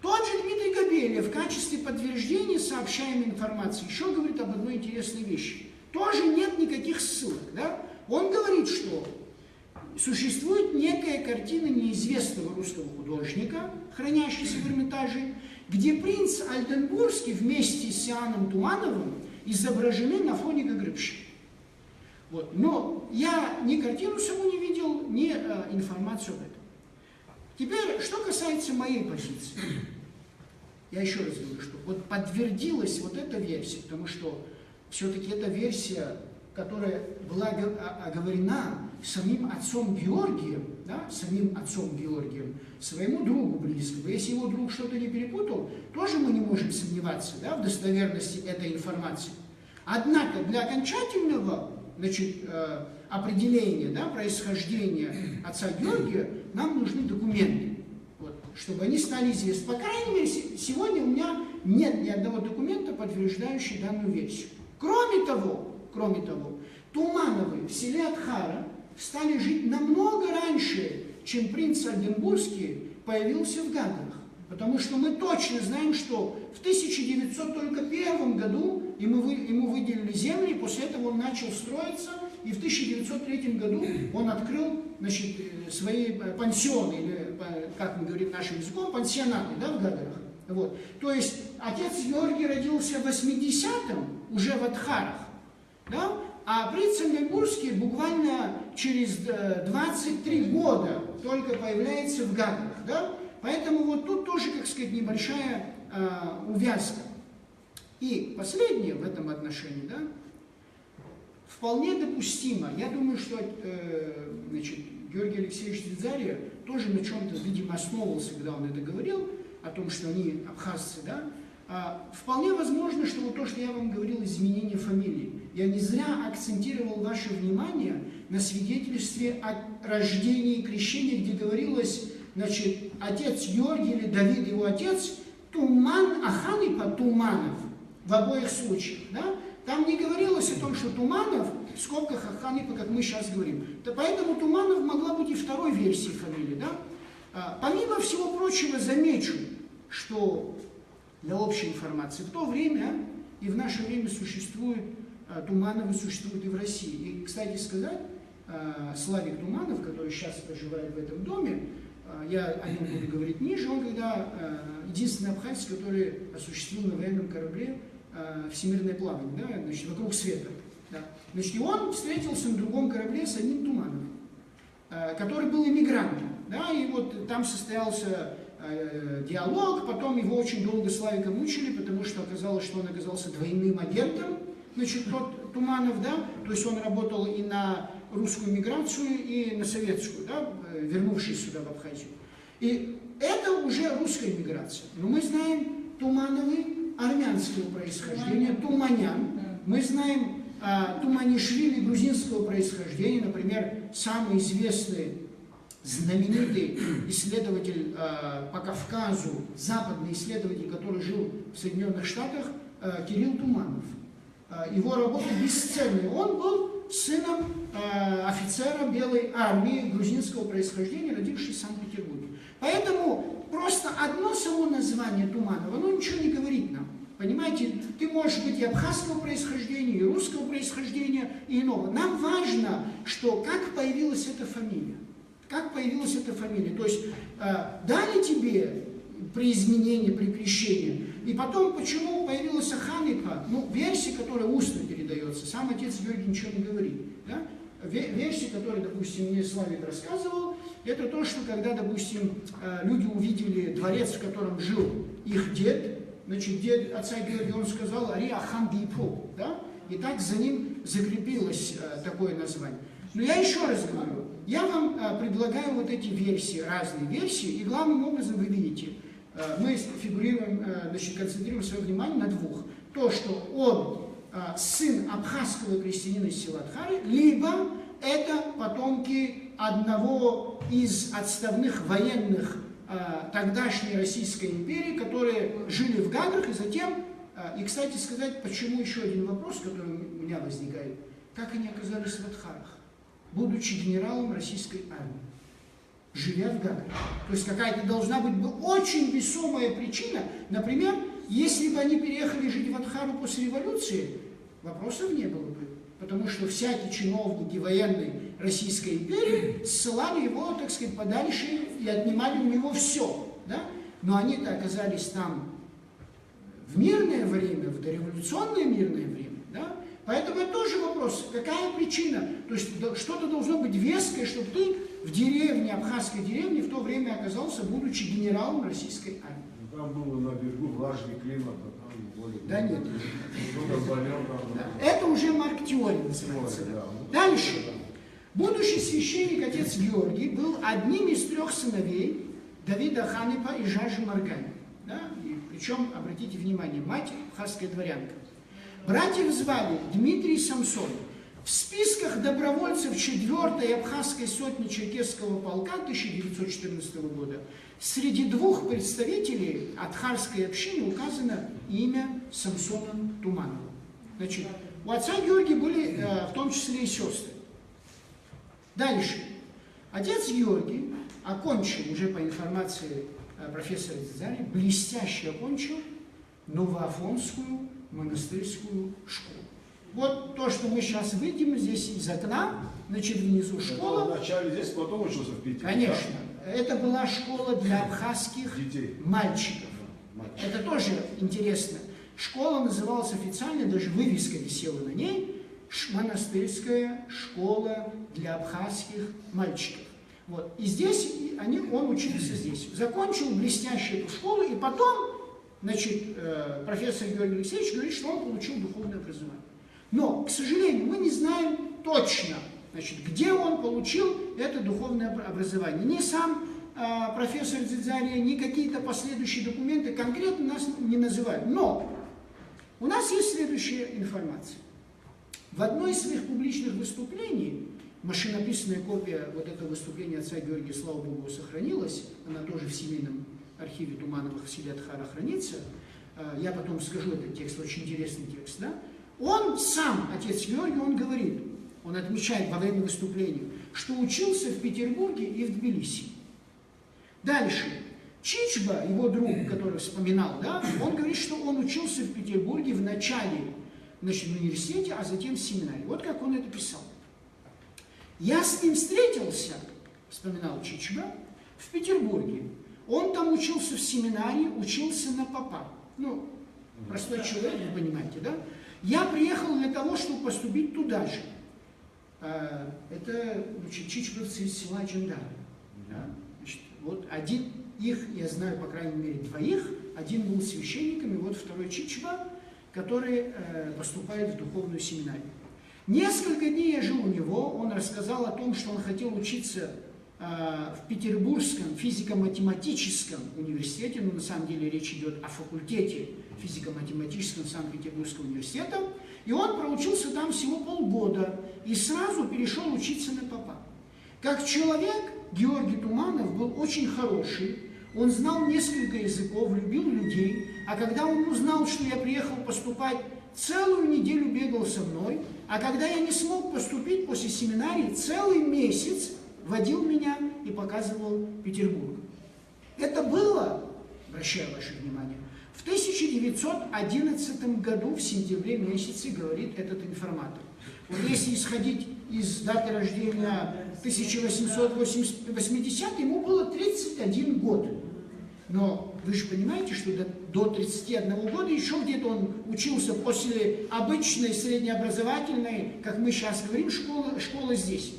Тот же Дмитрий Габеля в качестве подтверждения сообщаемой информации еще говорит об одной интересной вещи. Тоже нет никаких ссылок. Да? Он говорит, что существует некая картина неизвестного русского художника, хранящаяся в Эрмитаже, где принц Ольденбургский вместе с Иоанном Тумановым изображены на фоне Гагрипши. Вот. Но я ни картину саму не видел, ни информацию об этом. Теперь, что касается моей позиции. Я еще раз говорю, что вот подтвердилась вот эта версия, потому что все-таки эта версия, которая была оговорена самим отцом Георгием, да, своему другу близкому. Если его друг что-то не перепутал, тоже мы не можем сомневаться, да, в достоверности этой информации. Однако для окончательного, значит, определения, да, происхождения отца Георгия нам нужны документы, вот, чтобы они стали известны. По крайней мере, сегодня у меня нет ни одного документа, подтверждающего данную версию. Кроме того, Тумановы в селе Атхара стали жить намного раньше, чем принц Ольденбургский, появился в Гагарах. Потому что мы точно знаем, что в 1901 году ему выделили земли, после этого он начал строиться, и в 1903 году он открыл, значит, свои пансионы, или, как мы говорим нашим языком, пансионаты, да, в Гагарах. Вот. То есть отец Георгий родился в 80-м, уже в Адхарах, да? А принц Ольденбургский буквально через 23 года только появляется в Гагарах, да? Поэтому вот тут тоже, как сказать, небольшая увязка. И последнее в этом отношении, да, вполне допустимо. Я думаю, что значит, Георгий Алексеевич Дзидзария тоже на чем-то, видимо, основывался, когда он это говорил, о том, что они абхазцы, да. Вполне возможно, что вот то, что я вам говорил, изменение фамилии. Я не зря акцентировал ваше внимание на свидетельстве о рождении и крещении, где говорилось, значит, отец Георгий или Давид, его отец, Туман Аханипа Туманов в обоих случаях. Да? Там не говорилось о том, что Туманов, в скобках Аханипа, как мы сейчас говорим. Поэтому Туманов могла быть и второй версией фамилии. Да? Помимо всего прочего, замечу, что для общей информации в то время и в наше время существуют Тумановы, существуют и в России. И, кстати сказать, Славик Туманов, который сейчас проживает в этом доме, я о нем буду говорить ниже, он когда единственный абхазец, который осуществил на военном корабле всемирное плавание, да, значит, вокруг света. Да. Значит, и он встретился на другом корабле с одним Тумановым, который был иммигрантом. Да, и вот там состоялся диалог, потом его очень долго Славика мучили, потому что оказалось, что он оказался двойным агентом, значит, тот Туманов, да, то есть он работал и на русскую миграцию, и на советскую, да, вернувшись сюда, в Абхазию. И это уже русская миграция. Но мы знаем Тумановы армянского происхождения, Туманян. Мы знаем Туманишвили грузинского происхождения, например, самый известный, знаменитый исследователь по Кавказу, западный исследователь, который жил в Соединенных Штатах, Кирилл Туманов. Его работа бесценная. Он был сыном офицера Белой армии грузинского происхождения, родившийся в Санкт-Петербурге. Поэтому просто одно само название Туманова, оно ничего не говорит нам. Понимаете, ты можешь быть и абхазского происхождения, и русского происхождения, и иного. Нам важно, что как появилась эта фамилия. Как появилась эта фамилия. То есть дали тебе при изменении, при крещении. И потом, почему появилась Аханипа, ну, версия, которая устно передается, сам отец Георгий ничего не говорит. Да? Версия, которую, допустим, мне Славик рассказывал, это то, что когда, допустим, люди увидели дворец, в котором жил их дед, значит, дед отца Георгия, он сказал «Ари Ахан Гейпо», да? И так за ним закрепилось такое название. Но я еще раз говорю, я вам предлагаю вот эти версии, разные версии, и главным образом вы видите, мы фигурируем, значит, концентрируем свое внимание на двух. То, что он сын абхазского крестьянина из села Адхары, либо это потомки одного из отставных военных тогдашней Российской империи, которые жили в Гагарах, и затем, и, кстати сказать, почему еще один вопрос, который у меня возникает, как они оказались в Адхарах, будучи генералом российской армии, живя в Гагаре. То есть какая-то должна быть очень весомая причина. Например, если бы они переехали жить в Адхару после революции, вопросов не было бы. Потому что всякие чиновники военной Российской империи ссылали его, так сказать, подальше и отнимали у него все. Да? Но они-то оказались там в мирное время, в дореволюционное мирное время. Да? Поэтому это тоже вопрос, какая причина. То есть что-то должно быть веское, чтобы ты в деревне, абхазской деревне, в то время оказался, будучи генералом российской армии. Там было на берегу влажный климат, а там более... Да нет. Кто-то болел там. Да. Это уже Марк Теория называется. Да. Дальше. Будущий священник отец Георгий был одним из 3 сыновей Давида Ханипа и Жажи Маргани. Да? И причем, обратите внимание, мать абхазская дворянка. Братьев звали Дмитрий и Самсон. В списках добровольцев 4-й абхазской сотни черкесского полка 1914 года среди 2 представителей адхарской общины указано имя Самсона Туманова. Значит, у отца Георгия были в том числе и сестры. Дальше. Отец Георгий окончил, уже по информации профессора Дзидзари, блестяще окончил Новоафонскую монастырскую школу. Вот то, что мы сейчас видим здесь из окна, значит, внизу школа. Вначале здесь, потом учился в Питере. Конечно. Да? Это была школа для абхазских детей, мальчиков. Это тоже интересно. Школа называлась официально, даже вывеска висела на ней, монастырская школа для абхазских мальчиков. Вот. И здесь он учился здесь. Закончил блестяще эту школу, и потом, значит, профессор Георгий Алексеевич говорит, что он получил духовное образование. Но, к сожалению, мы не знаем точно, значит, где он получил это духовное образование. Ни сам профессор Дзидзари, ни какие-то последующие документы конкретно нас не называют. Но у нас есть следующая информация. В одной из своих публичных выступлений, машинописная копия вот этого выступления отца Георгия, слава Богу, сохранилась, она тоже в семейном архиве Тумановых в селе Адхара хранится, я потом скажу этот текст, очень интересный текст, да? Он сам, отец Георгий, он говорит, он отмечает во время выступления, что учился в Петербурге и в Тбилиси. Дальше. Чичба, его друг, который вспоминал, да, он говорит, что он учился в Петербурге в начале, значит, в университете, а затем в семинаре. Вот как он это писал. Я с ним встретился, вспоминал Чичба, в Петербурге. Он там учился в семинаре, учился на попа. Ну, простой человек, вы понимаете, да? Я приехал для того, чтобы поступить туда же. Это, значит, чичбовцы из села Джандар. Да? Значит, вот один, их, я знаю, по крайней мере, двоих. Один был священником, и вот второй чичба, который поступает в духовную семинарию. Несколько дней я жил у него, он рассказал о том, что он хотел учиться в Петербургском физико-математическом университете, но на самом деле речь идет о факультете физико-математическом Санкт-Петербургского университета, и он проучился там всего полгода и сразу перешел учиться на попа. Как человек, Георгий Туманов был очень хороший, он знал несколько языков, любил людей, а когда он узнал, что я приехал поступать, целую неделю бегал со мной, а когда я не смог поступить после семинарии, целый месяц водил меня и показывал Петербург. Это было, обращаю ваше внимание, в 1911 году, в сентябре месяце, говорит этот информатор. Вот если исходить из даты рождения 1880, ему было 31 год. Но вы же понимаете, что до 31 года еще где-то он учился после обычной среднеобразовательной, как мы сейчас говорим, школы здесь.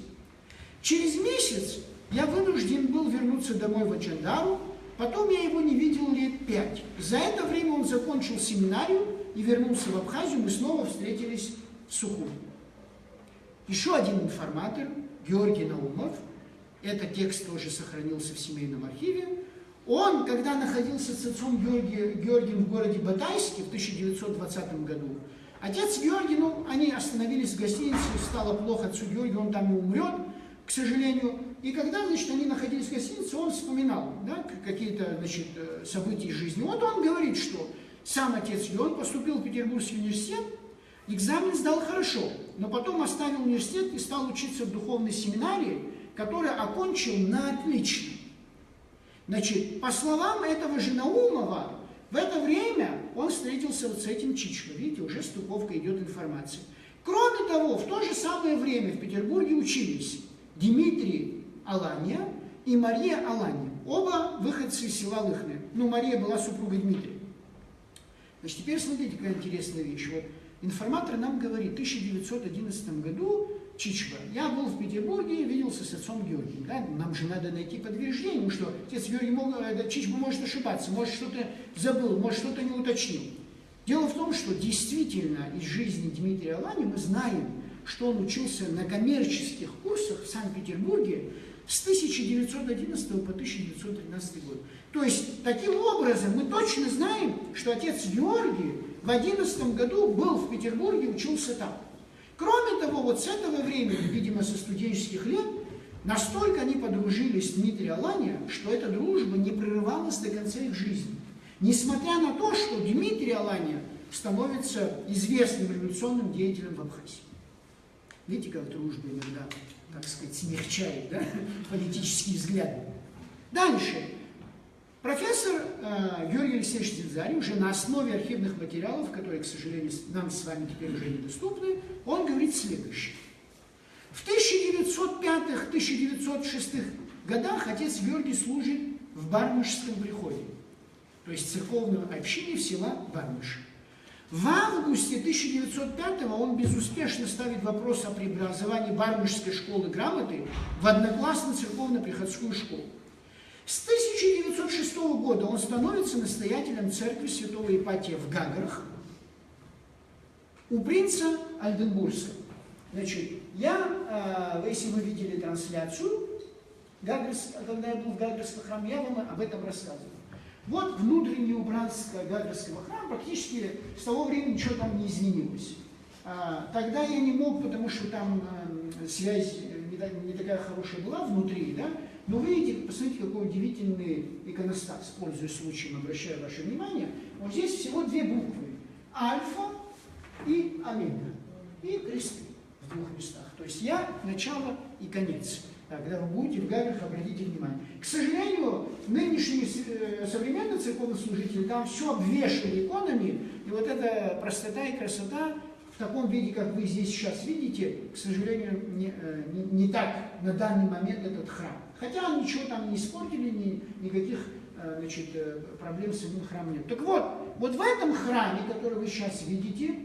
Через месяц я вынужден был вернуться домой в Ачандару, потом я его не видел лет 5. За это время он закончил семинарию и вернулся в Абхазию, мы снова встретились в Сухуми. Еще один информатор, Георгий Наумов, этот текст тоже сохранился в семейном архиве. Он, когда находился с отцом Георгием в городе Батайске в 1920 году, отец Георгий, они остановились в гостинице, стало плохо отцу Георгию, он там и умрет, к сожалению. И когда, значит, они находились в гостинице, он вспоминал, да, какие-то, значит, события из жизни. Вот он говорит, что сам отец Георгий, он поступил в Петербургский университет, экзамен сдал хорошо, но потом оставил университет и стал учиться в духовной семинарии, которую окончил на отлично. Значит, по словам этого же Наумова, в это время он встретился вот с этим Чичко. Видите, уже стыковка идет информация. Кроме того, в то же самое время в Петербурге учились Дмитрий Алания и Мария Алания. Оба выходцы из села Лыхне. Ну, Мария была супругой Дмитрия. Значит, теперь смотрите, какая интересная вещь. Вот информатор нам говорит, в 1911 году Чичба. Я был в Петербурге, виделся с отцом Георгием. Да? Нам же надо найти подтверждение, что отец Георгий Чичба может ошибаться, может что-то забыл, может что-то не уточнил. Дело в том, что действительно из жизни Дмитрия Алани мы знаем, что он учился на коммерческих курсах в Санкт-Петербурге с 1911 по 1913 год. То есть, таким образом, мы точно знаем, что отец Георгий в 11 году был в Петербурге, учился там. Кроме того, вот с этого времени, видимо, со студенческих лет, настолько они подружились с Дмитрием Алания, что эта дружба не прерывалась до конца их жизни. Несмотря на то, что Дмитрий Алания становится известным революционным деятелем в Абхазии. Видите, как дружба иногда, так сказать, смягчает, да, политические взгляды. Дальше. Профессор Георгий Алексеевич Дзидзарий уже на основе архивных материалов, которые, к сожалению, нам с вами теперь уже недоступны, он говорит следующее. В 1905-1906 годах отец Георгий служит в Бармышском приходе, то есть церковной общине в села Бармыш. В августе 1905-го он безуспешно ставит вопрос о преобразовании Бармышской школы грамоты в одноклассную церковно-приходскую школу. С 1906 года он становится настоятелем церкви святого Ипатия в Гаграх у принца Ольденбургского. Значит, если вы видели трансляцию, когда я был в Гагрском храме, я вам об этом рассказывал. Вот внутреннее убранство Гагрского храма, практически с того времени ничего там не изменилось. Тогда я не мог, потому что там связь не такая хорошая была внутри, да? Но вы видите, посмотрите, какой удивительный иконостас, пользуясь случаем, обращаю ваше внимание. Вот здесь всего две буквы. Альфа и омега. И кресты в двух местах. То есть я, начало и конец. Когда вы будете в Гаграх, обратите внимание. К сожалению, нынешние современные церковнослужители там все обвешаны иконами, и вот эта простота и красота в таком виде, как вы здесь сейчас видите, к сожалению, не так на данный момент этот храм. Хотя ничего там не испортили, никаких проблем с этим храмом нет. Так вот в этом храме, который вы сейчас видите,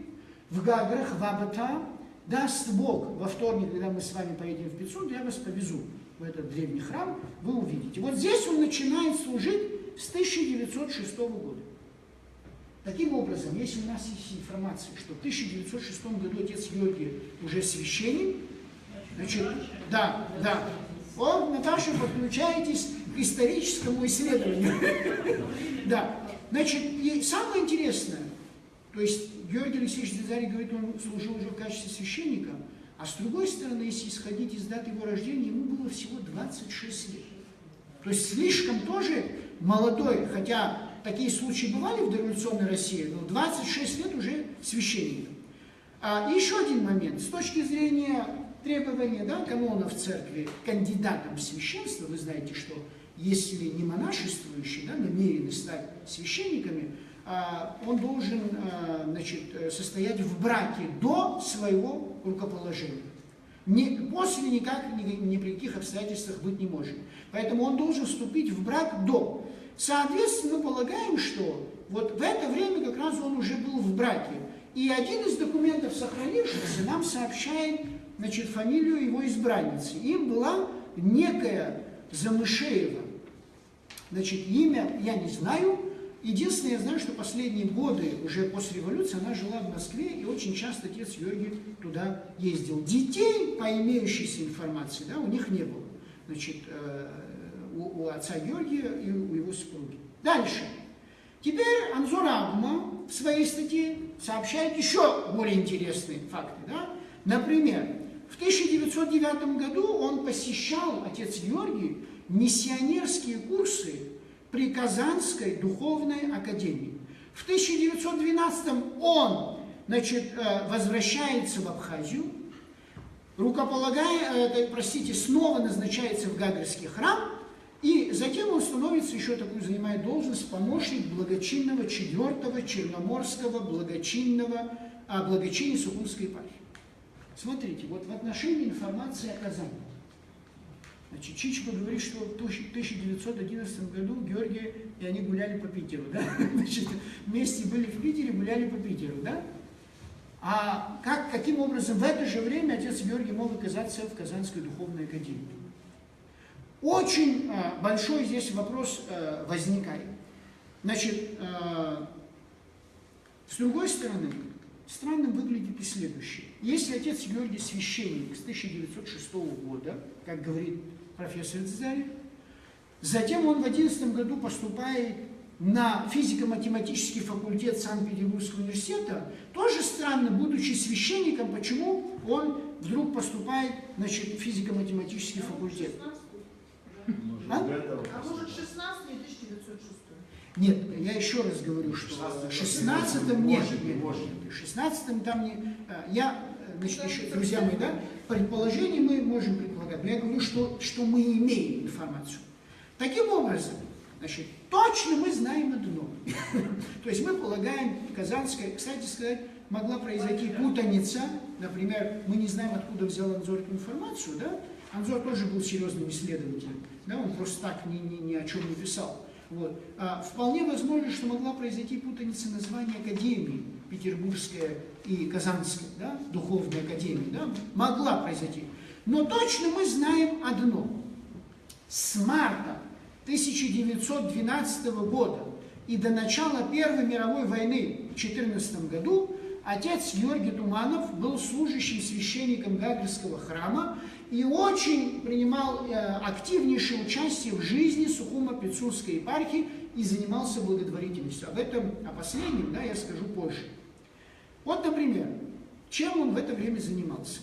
в Гаграх, в Абата, даст Бог, во вторник, когда мы с вами поедем в Пицунду, я вас повезу в этот древний храм, вы увидите. Вот здесь он начинает служить с 1906 года. Таким образом, если у нас есть информация, что в 1906 году отец Георгий уже священник, значит, да, вот, Наташа, подключаетесь к историческому исследованию. Да, значит, и самое интересное, то есть Георгий Алексеевич Дзидзарий говорит, он служил уже в качестве священника, а с другой стороны, если исходить из даты его рождения, ему было всего 26 лет. То есть слишком тоже молодой, хотя такие случаи бывали в дореволюционной России, но 26 лет уже священником. И еще один момент. С точки зрения требования, да, канона в церкви кандидатом в священство, вы знаете, что если не монашествующий, да, намерены стать священниками, он должен состоять в браке до своего рукоположения. После никак, ни при каких обстоятельствах быть не может. Поэтому он должен вступить в брак до. Соответственно, мы полагаем, что вот в это время как раз он уже был в браке. И один из документов, сохранившихся, нам сообщает, фамилию его избранницы. Им была некая Замышеева. Имя я не знаю. Единственное, я знаю, что последние годы, уже после революции, она жила в Москве, и очень часто отец Георгий туда ездил. Детей, по имеющейся информации, да, у них не было. У отца Георгия и у его супруги. Дальше. Теперь Анзор Агма в своей статье сообщает еще более интересные факты. Да? Например, в 1909 году он посещал, отец Георгий, миссионерские курсы при Казанской духовной академии. В 1912 он возвращается в Абхазию, снова назначается в Гагрский храм, и затем он становится, еще такую занимает должность, помощник благочинного 4-го Черноморского благочиния Сухумской епархии. Смотрите, вот в отношении информации о Казани. Чичко говорит, что в 1911 году Георгий и они гуляли по Питеру, да? Вместе были в Питере, гуляли по Питеру, да? А каким образом в это же время отец Георгий мог оказаться в Казанской духовной академии? Очень большой здесь вопрос возникает. С другой стороны, странным выглядит и следующее. Если отец Георгий священник с 1906 года, как говорит профессор Дзидзарий, затем он в 2011 году поступает на физико-математический факультет Санкт-Петербургского университета, тоже странно, будучи священником, почему он вдруг поступает в физико-математический факультет. А может 16 и 1906? Нет, я еще раз говорю, что в 16-м нет, в 16-м там не... еще, друзья мои, да, предположение мы можем предполагать, но я говорю, что мы имеем информацию. Таким образом, значит, точно мы знаем одно. То есть мы полагаем, Казанская, кстати сказать, могла произойти путаница. Например, мы не знаем, откуда взял Анзор эту информацию, да? Анзор тоже был серьезным исследователем, да? Он просто так ни о чем не писал. Вот. Вполне возможно, что могла произойти путаница названий академии, Петербургская и Казанская, да? Духовная академия, да? Могла произойти. Но точно мы знаем одно. С марта 1912 года и до начала Первой мировой войны в 14 году отец Георгий Туманов был служащим священником Гагарского храма и очень принимал активнейшее участие в жизни Сухумо-Пицунской епархии и занимался благотворительностью. О последнем, да, я скажу позже. Вот, например, чем он в это время занимался.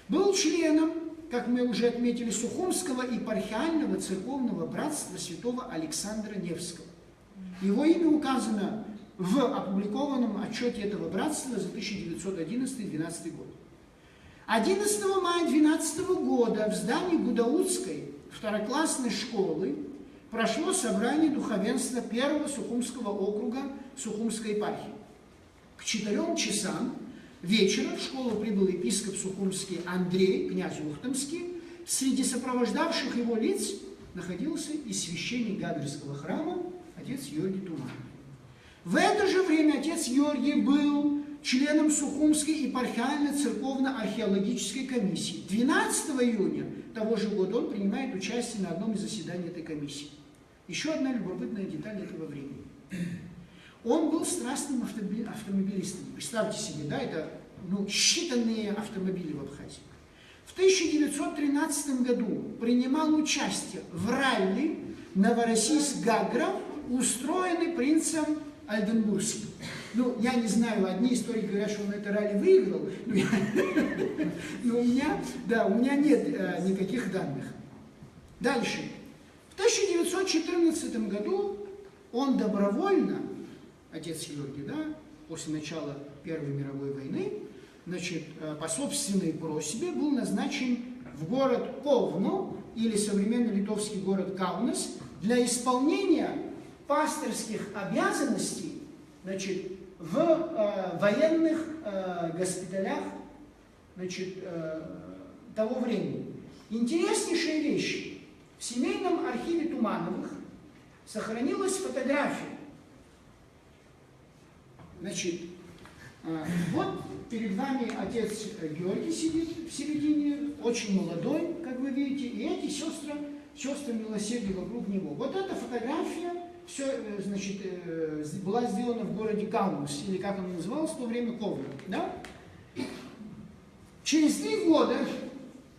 Был членом, как мы уже отметили, Сухумского епархиального церковного братства святого Александра Невского. Его имя указано в опубликованном отчете этого братства за 1911-12 год. 11 мая 2012 года в здании Гудаутской второклассной школы прошло собрание духовенства первого Сухумского округа Сухумской епархии. К 4 часам вечера в школу прибыл епископ Сухумский Андрей, князь Ухтомский. Среди сопровождавших его лиц находился и священник Гагарского храма, отец Георгий Туманов. В это же время отец Георгий был членом Сухумской епархиально-церковно-археологической комиссии. 12 июня того же года он принимает участие на одном из заседаний этой комиссии. Еще одна любопытная деталь этого времени. Он был страстным автомобилистом. Представьте себе, да, это считанные автомобили в Абхазии. В 1913 году принимал участие в ралли Новороссийск-Гагра, устроенный принцем Ольденбургским. Я не знаю, одни историки говорят, что он это ралли выиграл, но у меня нет никаких данных. Дальше. В 1914 году он добровольно, отец Георгий, да, после начала Первой мировой войны, значит, по собственной просьбе был назначен в город Ковно, или современный литовский город Каунас, для исполнения пасторских обязанностей, значит, в военных госпиталях, значит, того времени. Интереснейшая вещь. В семейном архиве Тумановых сохранилась фотография. Значит, вот перед вами отец Георгий сидит в середине, очень молодой, как вы видите, и эти сестры милосердия вокруг него. Вот эта фотография, все, значит, была сделана в городе Каунас, или как он назывался в то время, Ковно, да? Через 3 года,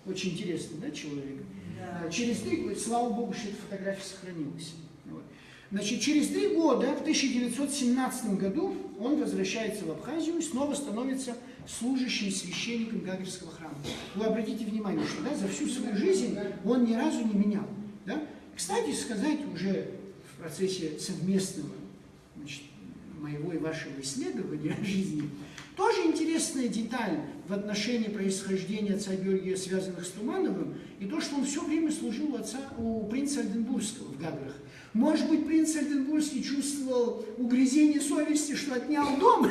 очень интересно, да, человек? Да. Через 3 года, слава Богу, что эта фотография сохранилась. Вот. Значит, через 3 года, в 1917 году, он возвращается в Абхазию и снова становится служащим священником Гагарского храма. Вы обратите внимание, что, да, за всю свою жизнь он ни разу не менял. Да? Кстати сказать, уже в процессе совместного, значит, моего и вашего исследования жизни, тоже интересная деталь в отношении происхождения отца Георгия, связанных с Тумановым, и то, что он все время служил у принца Ольденбургского в Гаграх. Может быть, принц Ольденбургский чувствовал угрызение совести, что отнял дом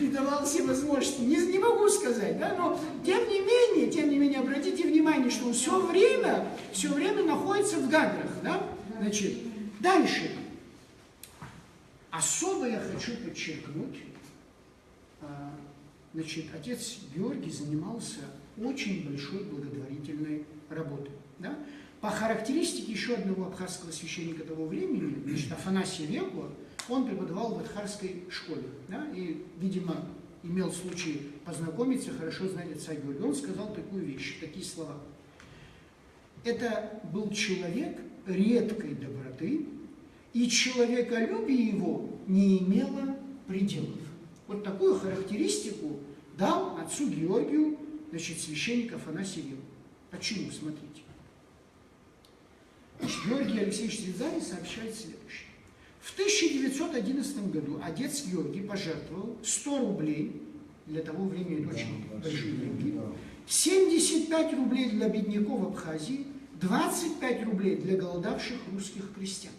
и давал все возможности. Не могу сказать, да, но тем не менее, обратите внимание, что он все время находится в Гаграх, да. Значит, дальше. Особо я хочу подчеркнуть, значит, отец Георгий занимался очень большой благотворительной работой. Да? По характеристике еще одного абхазского священника того времени, значит, Афанасия Векуа, он преподавал в Адхарской школе. Да? И, видимо, имел случай познакомиться, хорошо знать отца Георгия. Он сказал такую вещь, такие слова. Это был человек редкой доброты, и человеколюбие его не имело пределов. Вот такую характеристику дал отцу Георгию, значит, священник Афанасий Векуа. Почему? Смотрите. Значит, Георгий Алексеевич Рязанин сообщает следующее. В 1911 году отец Георгий пожертвовал 100 рублей, для того времени это очень большие деньги, 75 рублей для бедняков Абхазии, 25 рублей для голодавших русских крестьян.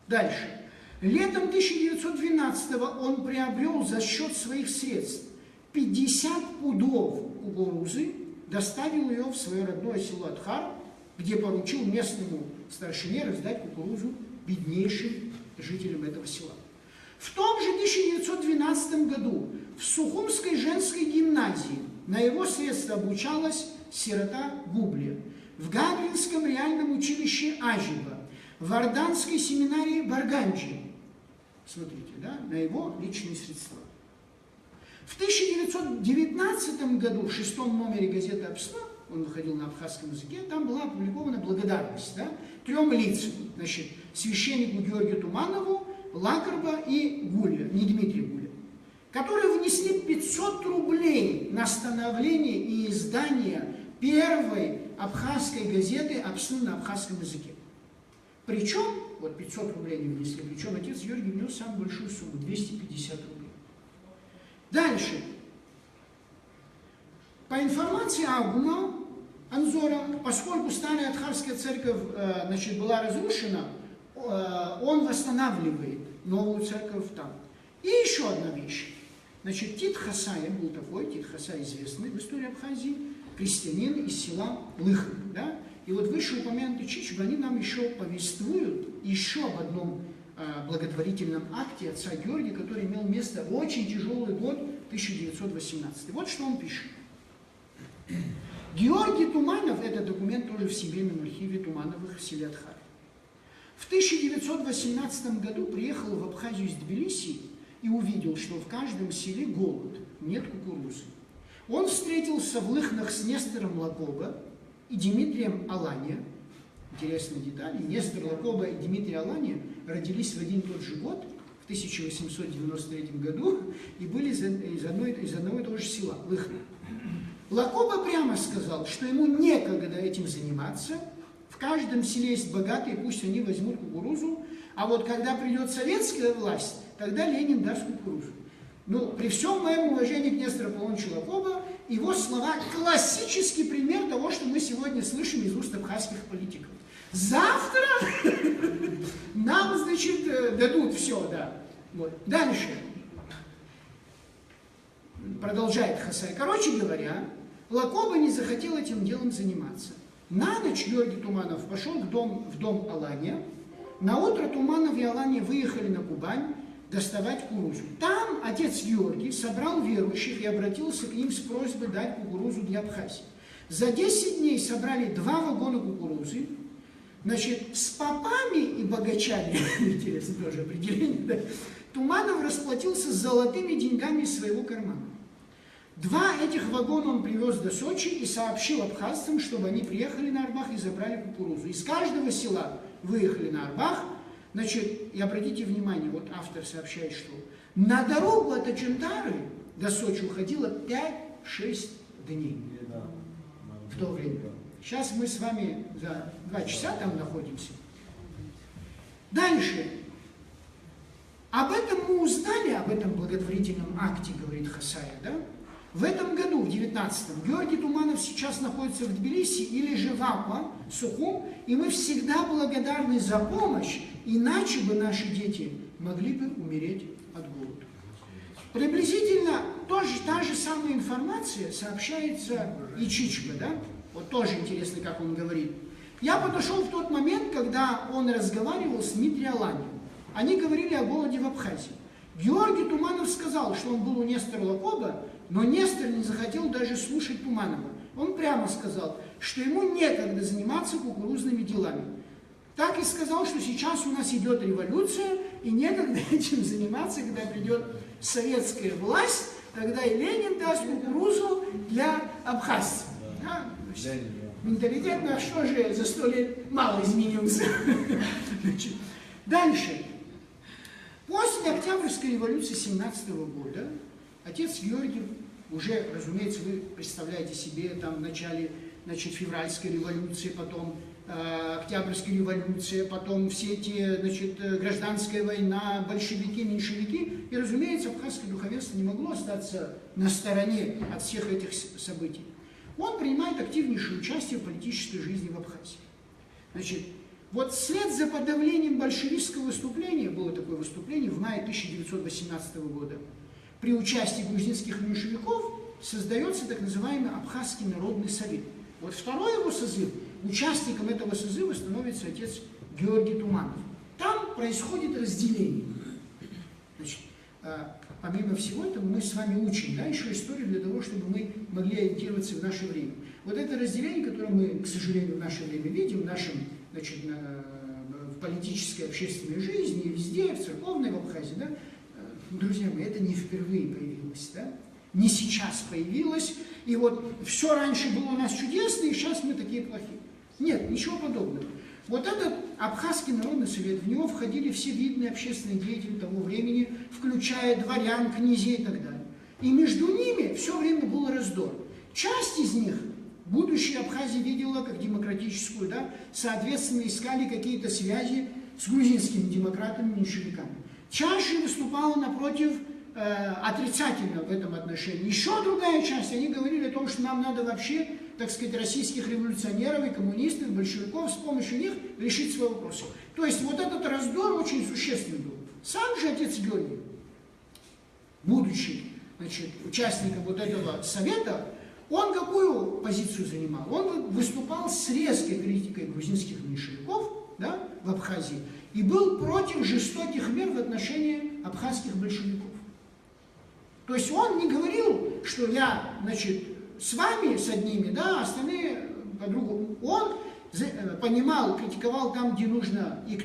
Дальше. Летом 1912-го он приобрел за счет своих средств 50 пудов кукурузы, доставил ее в свое родное село Атхар, где поручил местному старшине раздать кукурузу беднейшим жителям этого села. В том же 1912 году в Сухумской женской гимназии на его средства обучалась сирота Губля, в Габринском реальном училище Ажиба, в Орданской семинарии Барганджи. Смотрите, да, на его личные средства. В 1919 году в 6-м номере газеты «Апсна», он выходил на абхазском языке, там была опубликована благодарность, да, 3 лицам, значит, священнику Георгию Туманову, Лакарба и Гуля, не Дмитрий Гуля, которые внесли 500 рублей на становление и издание первой абхазской газеты «Апсна» на абхазском языке. Причем, вот 500 рублей они внесли, причем отец Георгий внес самую большую сумму, 250 рублей. Дальше. По информации Агуна Анзора, поскольку старая Атхарская церковь значит, была разрушена, он восстанавливает новую церковь там. И еще одна вещь. Значит, Тит Хасай был такой, Тит Хасай известный в истории Абхазии, крестьянин из села Лыхн. Да? И вот вышеупомянутый Чичба, они нам еще повествуют еще об одном благотворительном акте отца Георгия, который имел место в очень тяжелый год, 1918. Вот что он пишет. Георгий Туманов, это документ тоже в семейном архиве Тумановых в селе Атхар. В 1918 году приехал в Абхазию из Тбилиси и увидел, что в каждом селе голод, нет кукурузы. Он встретился в Лыхнах с Нестором Лакоба и Дмитрием Алания. Интересная деталь. Нестор Лакоба и Дмитрий Алания родились в один и тот же год, в 1893 году, и были из одного и того же села, Лыхна. Лакоба прямо сказал, что ему некогда этим заниматься, в каждом селе есть богатые, пусть они возьмут кукурузу, а вот когда придет советская власть, тогда Ленин даст кукурузу. Ну, при всем моем уважении к Нестору Аполлонычу Лакоба, его слова классический пример того, что мы сегодня слышим из уст абхазских политиков. Завтра нам, значит, дадут все, да. Вот. Дальше. Продолжает Хасай. Короче говоря, Лакоба не захотел этим делом заниматься. На ночь Георгий Туманов пошел в дом Алания. Наутро Туманов и Алания выехали на Кубань доставать кукурузу. Там отец Георгий собрал верующих и обратился к ним с просьбой дать кукурузу для Абхазии. За 10 дней собрали 2 вагона кукурузы. Значит, с попами и богачами, интересно тоже определение, да, Туманов расплатился золотыми деньгами из своего кармана. 2 этих вагона он привез до Сочи и сообщил абхазцам, чтобы они приехали на Арбах и забрали кукурузу. Из каждого села выехали на Арбах. Значит, и обратите внимание, вот автор сообщает, что на дорогу от Ачантары до Сочи уходило 5-6 дней в то время. Сейчас мы с вами за 2 часа там находимся. Дальше. Об этом мы узнали, об этом благотворительном акте, говорит Хасая, да? В этом году, в 19-м, Георгий Туманов сейчас находится в Тбилиси или же в Апа, Сухум, и мы всегда благодарны за помощь, иначе бы наши дети могли бы умереть от голода. Приблизительно та же самая информация сообщается и Чичба, да? Вот тоже интересно, как он говорит. Я подошел в тот момент, когда он разговаривал с Дмитрием Аланием. Они говорили о голоде в Абхазии. Георгий Туманов сказал, что он был у Нестора Лакоба, но Нестор не захотел даже слушать Туманова. Он прямо сказал, что ему некогда заниматься кукурузными делами. Так и сказал, что сейчас у нас идет революция, и некогда этим заниматься, когда придет советская власть, тогда и Ленин даст кукурузу для абхазцев. Да? Менталитет наш тоже за 100 лет мало изменился. Дальше. После Октябрьской революции 17 года отец Георгий, уже, разумеется, вы представляете себе, там в начале, значит, февральской революции, потом Октябрьской революции, потом все эти, значит, гражданская война, большевики, меньшевики, и, разумеется, абхазское духовенство не могло остаться на стороне от всех этих событий. Он принимает активнейшее участие в политической жизни в Абхазии. Значит, вот вслед за подавлением большевистского выступления, было такое выступление в мае 1918 года, при участии грузинских меньшевиков создается так называемый Абхазский народный совет. Вот второй его созыв, участником этого созыва становится отец Георгий Туманов. Там происходит разделение. Значит, помимо всего этого мы с вами учим, да, еще историю для того, чтобы мы могли ориентироваться в наше время. Вот это разделение, которое мы, к сожалению, в наше время видим, в нашем, значит, в политической, общественной жизни, везде, в церковной, в Абхазии, да, друзья мои, это не впервые появилось, да, не сейчас появилось, и вот все раньше было у нас чудесно, и сейчас мы такие плохие. Нет, ничего подобного. Вот этот Абхазский народный совет, в него входили все видные общественные деятели того времени, включая дворян, князей и так далее. И между ними все время был раздор. Часть из них будущее Абхазия видела как демократическую, да, соответственно, искали какие-то связи с грузинскими демократами, меньшевиками. Чаще выступала напротив отрицательно в этом отношении. Еще другая часть, они говорили о том, что нам надо вообще, так сказать, российских революционеров и коммунистов, большевиков, с помощью них решить свои вопросы. То есть вот этот раздор очень существенный был. Сам же отец Георгий, будучи, значит, участником вот этого совета, он какую позицию занимал? Он выступал с резкой критикой грузинских меньшевиков, да, в Абхазии и был против жестоких мер в отношении абхазских большевиков. То есть он не говорил, что я, значит, с вами, с одними, да, остальные по-другому. Он понимал, критиковал там, где нужно, и,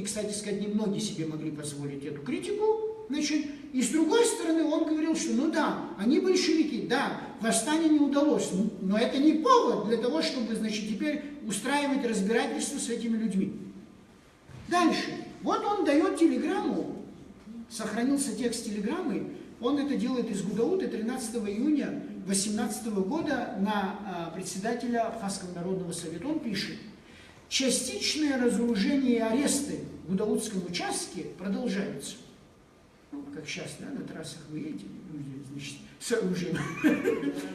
кстати сказать, немногие себе могли позволить эту критику, значит, и с другой стороны он говорил, что ну да, они большевики, да, восстание не удалось, но это не повод для того, чтобы, значит, теперь устраивать разбирательство с этими людьми. Дальше. Вот он дает телеграмму, сохранился текст телеграммы, он это делает из Гудаута 13 июня 2018 года на председателя Абхазского народного совета. Он пишет: частичное разоружение и аресты в Гудаутском участке продолжаются. Ну, как сейчас, да, на трассах вы едете, люди, значит, с оружием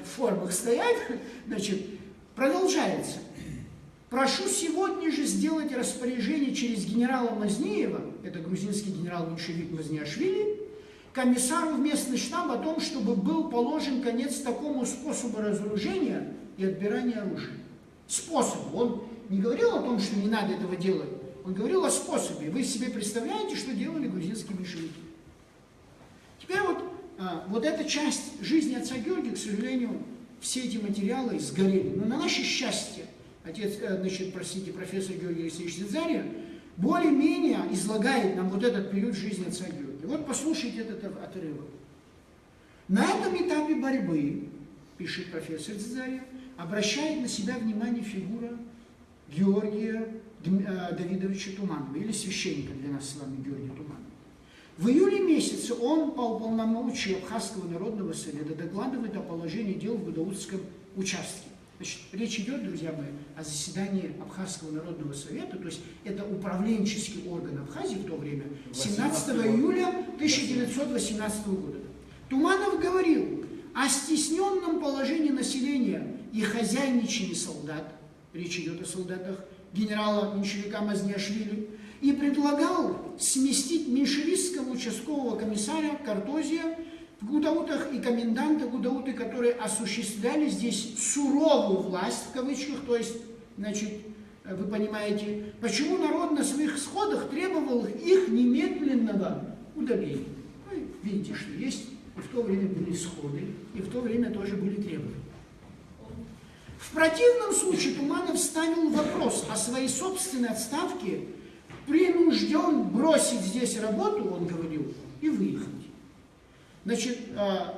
в формах стоят, значит, продолжается. Прошу сегодня же сделать распоряжение через генерала Мазнеева, это грузинский генерал-меньшевик Мазниашвили, комиссару в местный штаб о том, чтобы был положен конец такому способу разоружения и отбирания оружия. Способ. Он не говорил о том, что не надо этого делать. Он говорил о способе. Вы себе представляете, что делали грузинские меньшевики? Теперь вот эта часть жизни отца Георгия, к сожалению, все эти материалы сгорели. Но на наше счастье, профессор Георгий Алексеевич Дзидзария более-менее излагает нам вот этот период жизни отца Георгия. Вот послушайте этот отрывок. На этом этапе борьбы, пишет профессор Дзидзария, обращает на себя внимание фигура Георгия Давидовича Туманова, или священника для нас с вами Георгия Туманова. В июле месяце он по уполномочию Абхазского народного совета докладывает о положении дел в Гудаутском участке. Значит, речь идет, друзья мои, о заседании Абхазского народного совета, то есть это управленческий орган Абхазии в то время, 17 июля 1918 года. Туманов говорил о стесненном положении населения и хозяйничании солдат, речь идет о солдатах генерала-меньшевика Мазниашвили, и предлагал сместить меньшевистского участкового комиссара Картозия в Гудаутах и коменданта Гудауты, которые осуществляли здесь суровую власть, в кавычках, то есть, значит, вы понимаете, почему народ на своих сходах требовал их немедленного удаления. Вы видите, что есть, и в то время были сходы, и в то время тоже были требования. В противном случае Туманов ставил вопрос о своей собственной отставке, принужден бросить здесь работу, он говорил, и выехать. Значит,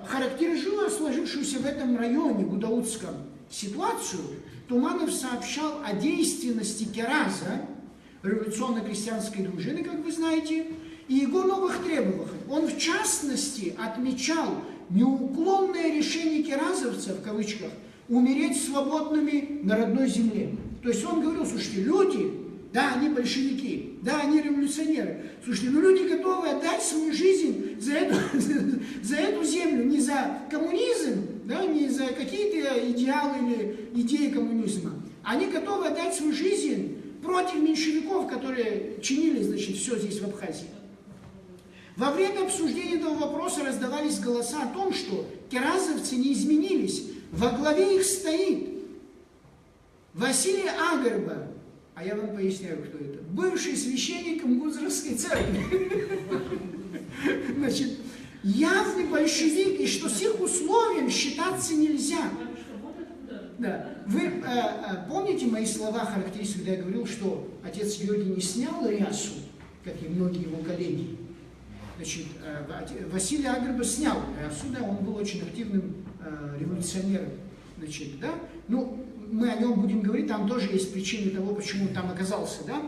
характеризуя сложившуюся в этом районе Гудаутском ситуацию, Туманов сообщал о действенности Кераза, революционно-крестьянской дружины, как вы знаете, и его новых требованиях. Он, в частности, отмечал неуклонное решение керазовцев, в кавычках, умереть свободными на родной земле. То есть он говорил, слушайте, люди, да, они большевики, да, они революционеры. Слушайте, но люди готовы отдать свою жизнь за эту землю, не за коммунизм, да, не за какие-то идеалы или идеи коммунизма. Они готовы отдать свою жизнь против меньшевиков, которые чинили, значит, все здесь в Абхазии. Во время обсуждения этого вопроса раздавались голоса о том, что керазовцы не изменились, во главе их стоит Василий Агрба, а я вам поясняю, кто это, бывший священник Мгузровской церкви. Значит, явный большевик, и что с их условием считаться нельзя. Да. Вы помните мои слова характеристики, когда я говорил, что отец Георгий не снял рясу, как и многие его коллеги? Значит, Василий Агрба снял рясу, да, он был очень активным революционером. Значит, да? Ну, мы о нем будем говорить, там тоже есть причины того, почему он там оказался, да?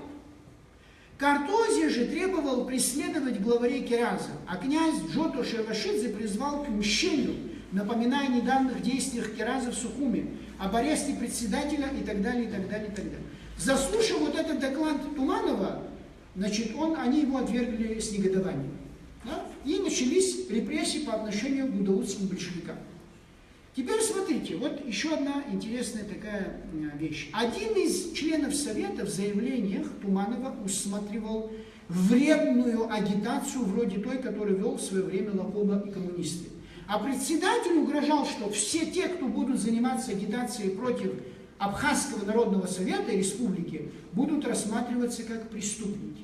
Картозия же требовал преследовать главарей Кераза, а князь Джото Шервашидзе призвал к мщению, напоминая о недавних действиях Кераза в Сухуме, об аресте председателя и так далее, и так далее, и так далее. Заслушав вот этот доклад Туманова, значит, они его отвергли с негодованием. Да? И начались репрессии по отношению к гудаутским большевикам. Теперь смотрите, вот еще одна интересная такая вещь. Один из членов Совета в заявлениях Туманова усматривал вредную агитацию вроде той, которую вел в свое время Лакоба и коммунисты. А председатель угрожал, что все те, кто будут заниматься агитацией против Абхазского народного совета и республики, будут рассматриваться как преступники.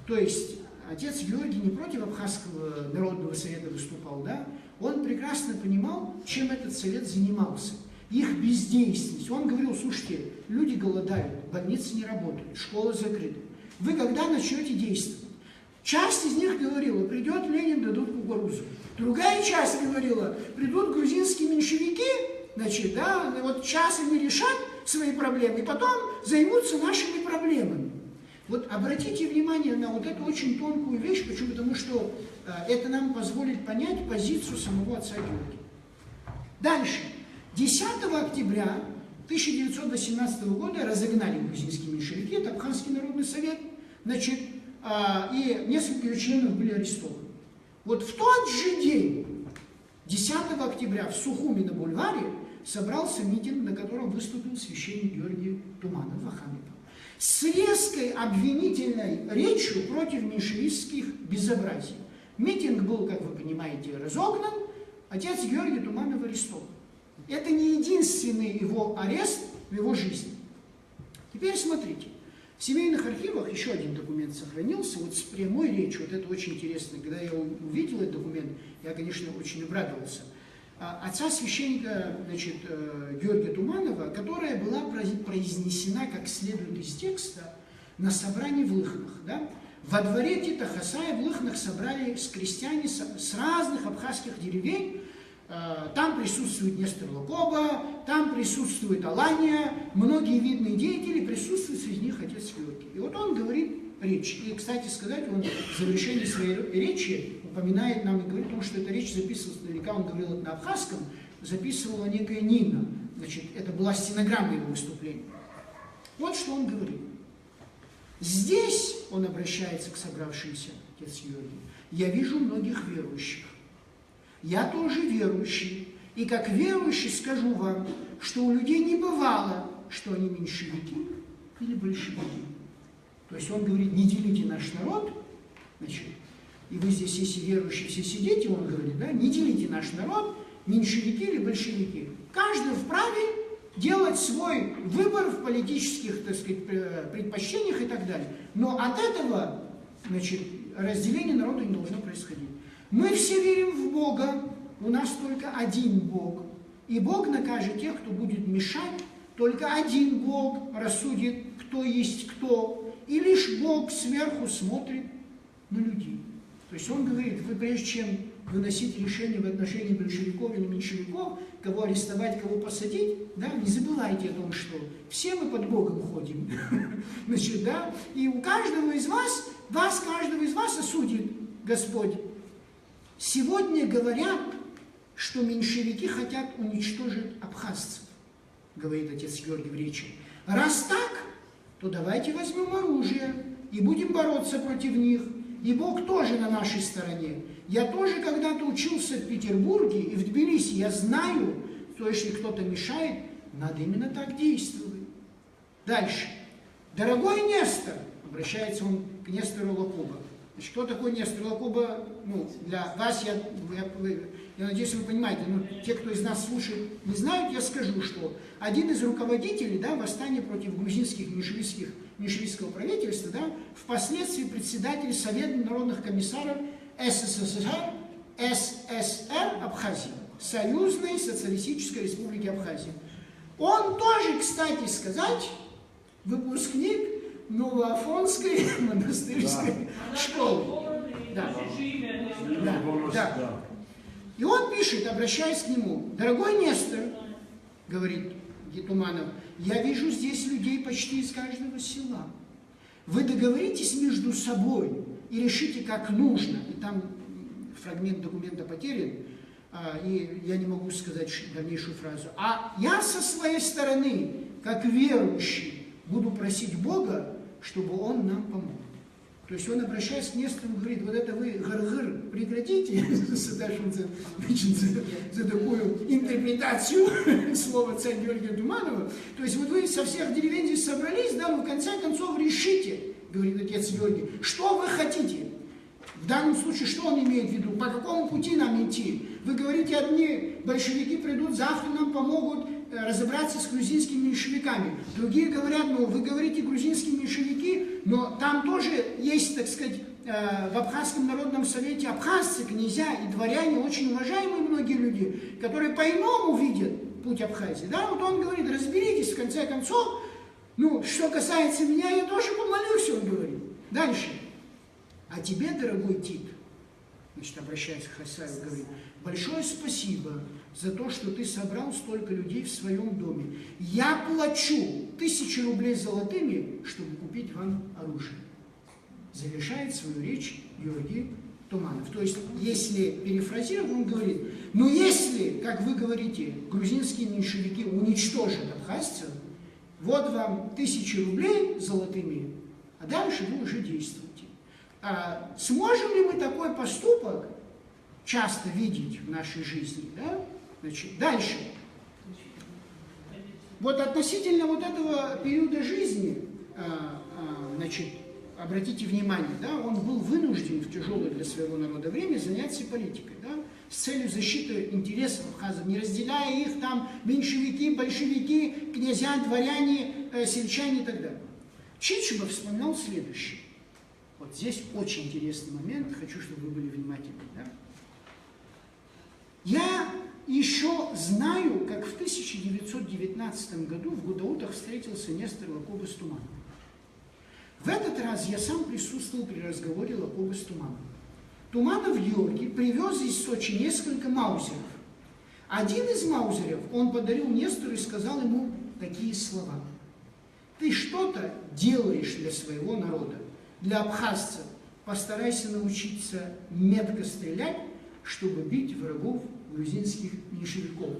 То есть отец Георгий не против Абхазского народного совета выступал, да? Он прекрасно понимал, чем этот совет занимался. Их бездейственность. Он говорил, слушайте, люди голодают, больницы не работают, школы закрыты. Вы когда начнете действовать? Часть из них говорила, придет Ленин, дадут кукурузу. Другая часть говорила, придут грузинские меньшевики, значит, да, вот сейчас они решат свои проблемы, и потом займутся нашими проблемами. Вот обратите внимание на вот эту очень тонкую вещь, почему? Потому что это нам позволит понять позицию самого отца Георгия. Дальше. 10 октября 1918 года разогнали грузинские меньшевики, это Абхазский народный совет, значит, и несколько членов были арестованы. Вот в тот же день, 10 октября, в Сухуме на бульваре собрался митинг, на котором выступил священник Георгий Туманов Вахамипов с резкой обвинительной речью против меньшевистских безобразий. Митинг был, как вы понимаете, разогнан, отец Георгий Туманов арестован. Это не единственный его арест в его жизни. Теперь смотрите. В семейных архивах еще один документ сохранился, вот с прямой речью, вот это очень интересно. Когда я увидел этот документ, я, конечно, очень обрадовался. Отца священника, значит, Георгия Туманова, которая была произнесена, как следует из текста, на собрании в Лыхнах. Да? Во дворе Тита Хасая в Лыхнах собрались крестьяне с разных абхазских деревень. Там присутствует Нестор Лакоба, там присутствует Алания, многие видные деятели, присутствует среди них отец Георгий. И вот он говорит речь. И, кстати сказать, он в завершении своей речи упоминает нам и говорит о том, что эта речь записывалась, наверняка он говорил это на абхазском, записывала некая Нина. Значит, это была стенограмма его выступления. Вот что он говорит. Здесь, он обращается к собравшимся, отец Георгий, я вижу многих верующих. Я тоже верующий, и как верующий скажу вам, что у людей не бывало, что они меньшевики или большевики. То есть он говорит, не делите наш народ, значит, и вы здесь, если верующие все сидите, он говорит, да, не делите наш народ, меньшевики или большевики. Каждый вправе делать свой выбор в политических, так сказать, предпочтениях и так далее. Но от этого, значит, разделение народа не должно происходить. Мы все верим в Бога, у нас только один Бог. И Бог накажет тех, кто будет мешать, только один Бог рассудит, кто есть кто. И лишь Бог сверху смотрит на людей. То есть он говорит, вы прежде чем выносить решение в отношении большевиков или меньшевиков, кого арестовать, кого посадить, да, не забывайте о том, что все мы под Богом ходим. Значит, да, и у каждого из вас, каждого из вас осудит Господь. Сегодня говорят, что меньшевики хотят уничтожить абхазцев, говорит отец Георгий в речи. Раз так, то давайте возьмем оружие и будем бороться против них. И Бог тоже на нашей стороне. Я тоже когда-то учился в Петербурге и в Тбилиси. Я знаю, что если кто-то мешает, надо именно так действовать. Дальше. Дорогой Нестор, обращается он к Нестору Лакоба. Значит, кто такой Нестор Лакоба? Ну, для вас, я надеюсь, вы понимаете, но те, кто из нас слушает, не знают, я скажу, что один из руководителей, да, восстания против грузинских меньшевистского правительства, да, впоследствии председатель Совета народных комиссаров СССР Абхазии, Союзной социалистической республики Абхазия. Он тоже, кстати сказать, выпускник Новоафонской монастырской школы. Да. Да. И он пишет, обращаясь к нему: дорогой Нестор, говорит Гетуманов, я вижу здесь людей почти из каждого села. Вы договоритесь между собой и решите, как нужно. И там фрагмент документа потерян, и я не могу сказать дальнейшую фразу. А я со своей стороны, как верующий, буду просить Бога, чтобы Он нам помог. То есть он, обращаясь к Нестору, говорит: вот это вы, гыр-гыр, прекратите за такую интерпретацию слова царь Георгия Туманова. То есть вот вы со всех деревень здесь собрались, да, но в конце концов решите, говорит отец Георгий, что вы хотите. В данном случае, что он имеет в виду? По какому пути нам идти? Вы говорите, одни большевики придут, завтра нам помогут разобраться с грузинскими меньшевиками. Другие говорят, ну, вы говорите грузинские меньшевики, но там тоже есть, так сказать, в Абхазском народном совете абхазцы, князья и дворяне, очень уважаемые многие люди, которые по-иному видят путь Абхазии. Да? Вот он говорит, разберитесь, в конце концов. Ну, что касается меня, я тоже помолюсь, он говорит. Дальше. А тебе, дорогой Тит, значит, обращаясь к Хасаеву, говорит: большое спасибо за то, что ты собрал столько людей в своем доме. Я плачу 1000 рублей золотыми, чтобы купить вам оружие. Завершает свою речь Георгий Туманов. То есть, если перефразировать, он говорит: ну если, как вы говорите, грузинские меньшевики уничтожат абхазцев, вот вам 1000 рублей золотыми, а дальше вы уже действуете. А сможем ли мы такой поступок часто видеть в нашей жизни? Да? Значит, дальше. Вот относительно вот этого периода жизни, значит, обратите внимание, да, он был вынужден в тяжелое для своего народа время заняться политикой, да, с целью защиты интересов абхазов, не разделяя их там меньшевики, большевики, князья, дворяне, сельчане и так далее. Чичуба вспоминал следующее. Вот здесь очень интересный момент, хочу, чтобы вы были внимательны. Да? Я еще знаю, как в 1919 году в Гудаутах встретился Нестор Лакоба с Тумановым. В этот раз я сам присутствовал при разговоре Лакоба с Тумановым. Туманов Георгий привез из Сочи несколько маузеров. Один из маузеров он подарил Нестору и сказал ему такие слова: ты что-то делаешь для своего народа. Для абхазцев постарайся научиться метко стрелять, чтобы бить врагов грузинских меньшевиков.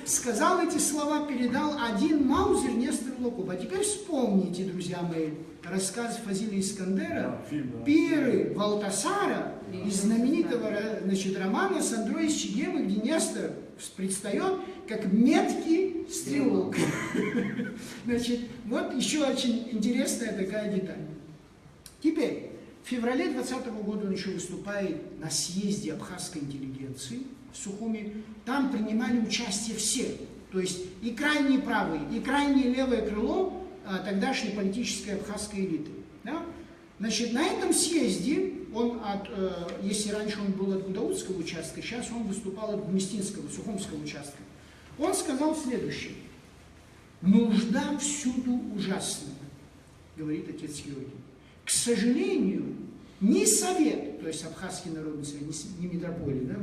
Сказал эти слова, передал один маузер Нестору Лакобу. А теперь вспомните, друзья мои, рассказ Фазиля Искандера, «Пиры Валтасара» из знаменитого, значит, романа Сандро из Чегемы, где Нестор предстает как меткий стрелок. Значит, вот еще очень интересная такая деталь. Теперь, в феврале 2020 года он еще выступает на съезде абхазской интеллигенции в Сухуми. Там принимали участие все, то есть и крайние правые, и крайнее левое крыло тогдашней политической абхазской элиты. Да? Значит, на этом съезде, он если раньше он был от Гудаутского участка, сейчас он выступал от Гместинского, Сухумского участка, он сказал следующее: «Нужда всюду ужасная», говорит отец Георгий. К сожалению, ни Совет, то есть Абхазский народный совет, не метрополия, да,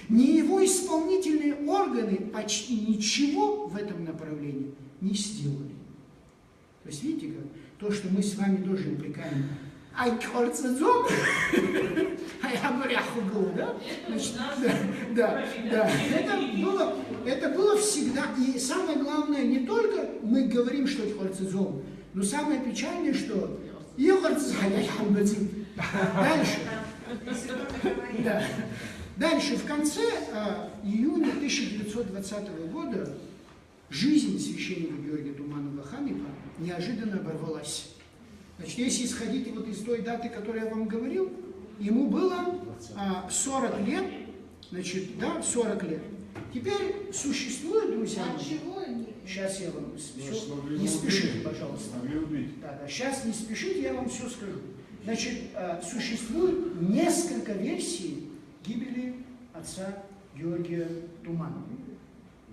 ни его исполнительные органы почти ничего в этом направлении не сделали. То есть, видите, как то, что мы с вами тоже упрекаем, это было всегда. И самое главное, не только мы говорим, что это хорцезом, но самое печальное, что дальше, в конце июня 1920 года жизнь священника Георгия Туманова-Хамипа неожиданно оборвалась. Значит, если исходить вот из той даты, которую я вам говорил, ему было 40 лет, значит, да, 40 лет. Теперь существует, друзья мои, чего они? сейчас я вам все, смогли не убить. спешите, пожалуйста. Могли убить. Да, сейчас не спешите, я вам все скажу. Значит, существует несколько версий гибели отца Георгия Туманова.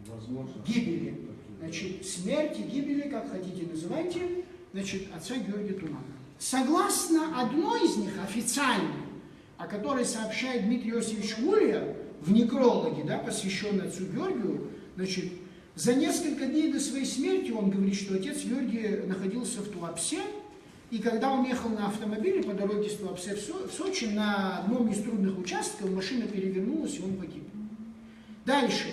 Возможно. Гибели. Значит, смерти, гибели, как хотите называйте, значит, отца Георгия Туманова. Согласно одной из них, официальной, о которой сообщает Дмитрий Иосифович Гурьев в некрологе, да, посвященной отцу Георгию, значит, за несколько дней до своей смерти он говорит, что отец Георгий находился в Туапсе, и когда он ехал на автомобиле по дороге с Туапсе в Сочи, на одном из трудных участков машина перевернулась, и он погиб. Дальше.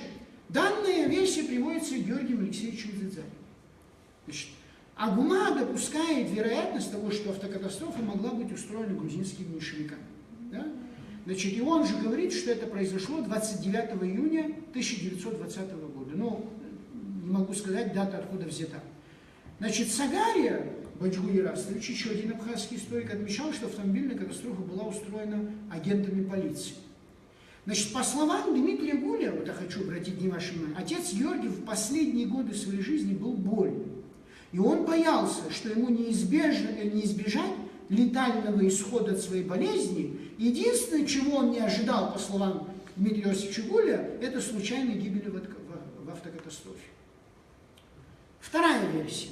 Данная версия приводится Георгием Алексеевичем Дзидзаем. Значит, Агума допускает вероятность того, что автокатастрофа могла быть устроена грузинскими меньшевиками. Да? Значит, и он же говорит, что это произошло 29 июня 1920 года. Но не могу сказать, дата откуда взята. Значит, Сагария Баджгу Ярастович, еще один абхазский историк, отмечал, что автомобильная катастрофа была устроена агентами полиции. Значит, по словам Дмитрия Гуля, вот я хочу обратить ваше внимание, отец Георгий в последние годы своей жизни был болен. И он боялся, что ему не избежать летального исхода от своей болезни. Единственное, чего он не ожидал, по словам Дмитрия Иосифовича Гуля, это случайной гибели в автокатастрофе. Вторая версия.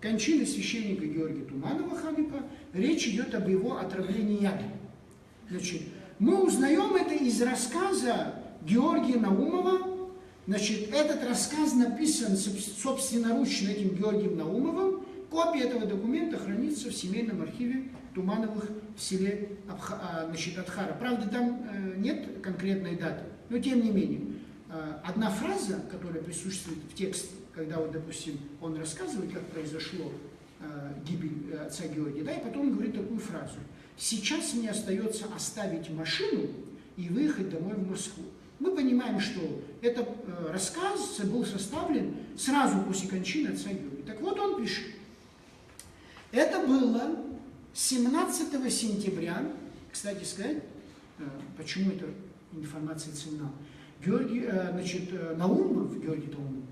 Кончины священника Георгия Туманова-Хамипа. Речь идет об его отравлении ядом. Значит, мы узнаем это из рассказа Георгия Наумова. Значит, этот рассказ написан собственноручно этим Георгием Наумовым. Копия этого документа хранится в семейном архиве Тумановых в селе Адхара. Правда, там нет конкретной даты, но тем не менее. Одна фраза, которая присутствует в тексте, когда, вот, допустим, он рассказывает, как произошло гибель отца Георгия, да, и потом он говорит такую фразу. «Сейчас мне остается оставить машину и выехать домой в Москву». Мы понимаем, что этот рассказ был составлен сразу после кончины отца Георгия. Так вот он пишет. Это было 17 сентября, кстати сказать, почему эта информация ценна. Наумов, Георгий Наумов,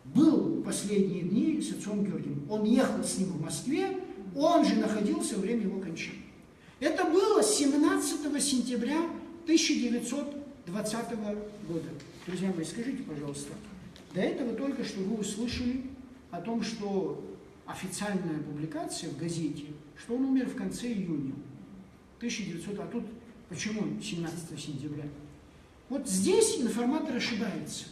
был последние дни с отцом Георгием. Он ехал с ним в Москве, он же находился во время его кончины. Это было 17 сентября 1920 года. Друзья мои, скажите, пожалуйста, до этого только что вы услышали о том, что официальная публикация в газете, что он умер в конце июня 1900, а тут почему 17 сентября? Вот здесь информатор ошибается.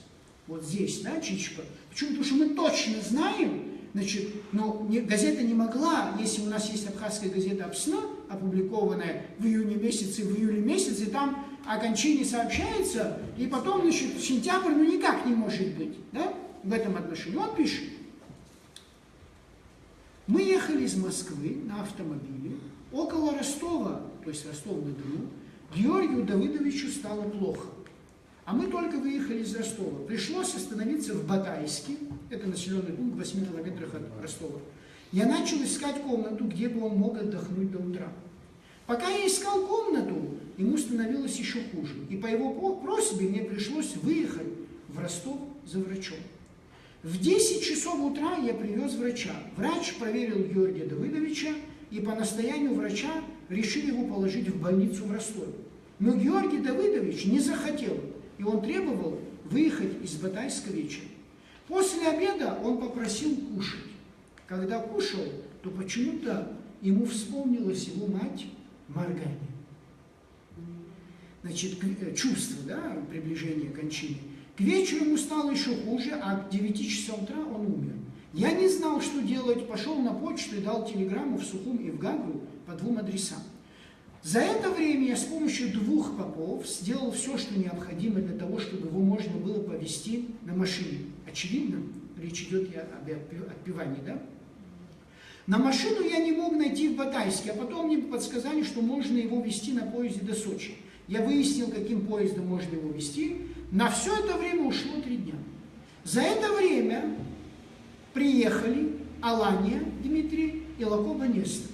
Вот здесь, да, Чичпа. Почему? Потому что мы точно знаем, значит, но газета не могла, если у нас есть абхазская газета «Апсна», опубликованная в июне месяце, в июле месяце, там о кончине сообщается, и потом, значит, сентябрь, ну никак не может быть, да, в этом отношении. Он пишет. Мы ехали из Москвы на автомобиле, около Ростова, то есть Ростов-на-Дону, Георгию Давыдовичу стало плохо. А мы только выехали из Ростова. Пришлось остановиться в Батайске, это населенный пункт в 8 километрах от Ростова. Я начал искать комнату, где бы он мог отдохнуть до утра. Пока я искал комнату, ему становилось еще хуже. И по его просьбе мне пришлось выехать в Ростов за врачом. В 10 часов утра я привез врача. Врач проверил Георгия Давыдовича и по настоянию врача решил его положить в больницу в Ростове. Но Георгий Давыдович не захотел, и он требовал выехать из Батайска вечером. После обеда он попросил кушать. Когда кушал, то почему-то ему вспомнилась его мать Марганя. Значит, чувство, да, приближения кончины. К вечеру ему стало еще хуже, а к 9 часам утра он умер. Я не знал, что делать, пошел на почту и дал телеграмму в Сухум и в Гагру по 2 адресам. За это время я с помощью 2 попов сделал все, что необходимо для того, чтобы его можно было повезти на машине. Очевидно, речь идет об отпевании, да? На машину я не мог найти в Батайске, а потом мне подсказали, что можно его везти на поезде до Сочи. Я выяснил, каким поездом можно его везти. На все это время ушло 3 дня. За это время приехали Алания Дмитрий и Лакоба Нестор.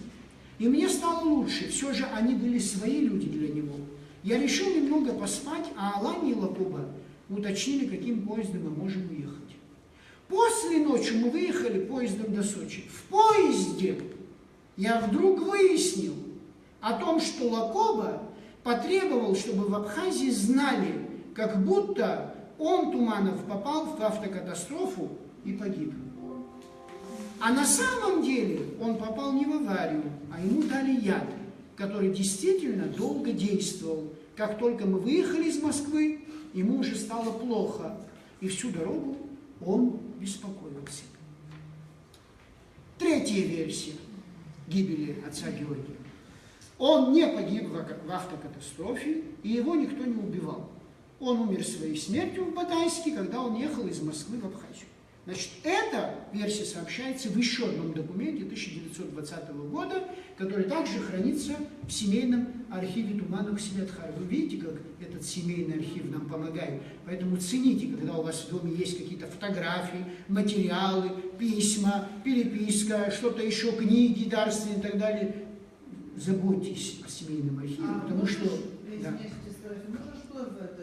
И мне стало лучше, все же они были свои люди для него. Я решил немного поспать, а Алания и Лакоба уточнили, каким поездом мы можем уехать. После ночи мы выехали поездом до Сочи. В поезде я вдруг выяснил о том, что Лакоба потребовал, чтобы в Абхазии знали, как будто он, Туманов, попал в автокатастрофу и погиб. А на самом деле он попал не в аварию, а ему дали яд, который действительно долго действовал. Как только мы выехали из Москвы, ему уже стало плохо, и всю дорогу он беспокоился. Третья версия гибели отца Георгия. Он не погиб в автокатастрофе, и его никто не убивал. Он умер своей смертью в Батайске, когда он ехал из Москвы в Абхазию. Значит, эта версия сообщается в еще одном документе 1920 года, который также хранится в семейном архиве Туманов-Семетхара. Вы видите, как этот семейный архив нам помогает. Поэтому цените, когда у вас в доме есть какие-то фотографии, материалы, письма, переписка, что-то еще, книги дарственные и так далее. Заботьтесь о семейном архиве, потому что...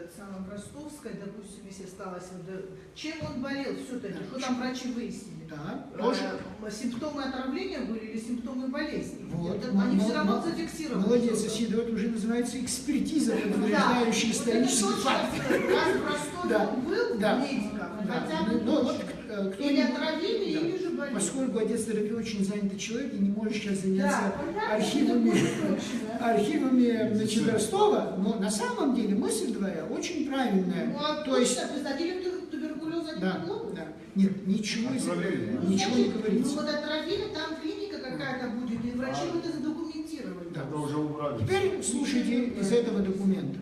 В самом Ростовской, допустим, если осталось, чем он болел все-таки, что там врачи выяснили? Да, симптомы отравления были или симптомы болезни? Вот, они все равно зафиксированы. Молодец, Сидор, это уже называется экспертиза, подтверждающая исторический факт. Он был медиком, хотя бы или отравили, или же болели. Поскольку отец Дорофей очень занятый человек и не может сейчас заняться архивами Ростова, но на самом деле мысль твоя очень правильная. То есть, представители туберкулеза не могло? Да. Нет, ничего не говорится. Вот отравили, там клиника какая-то будет, и врачи это задокументировали. Да, уже убрали. Теперь слушайте из этого документа.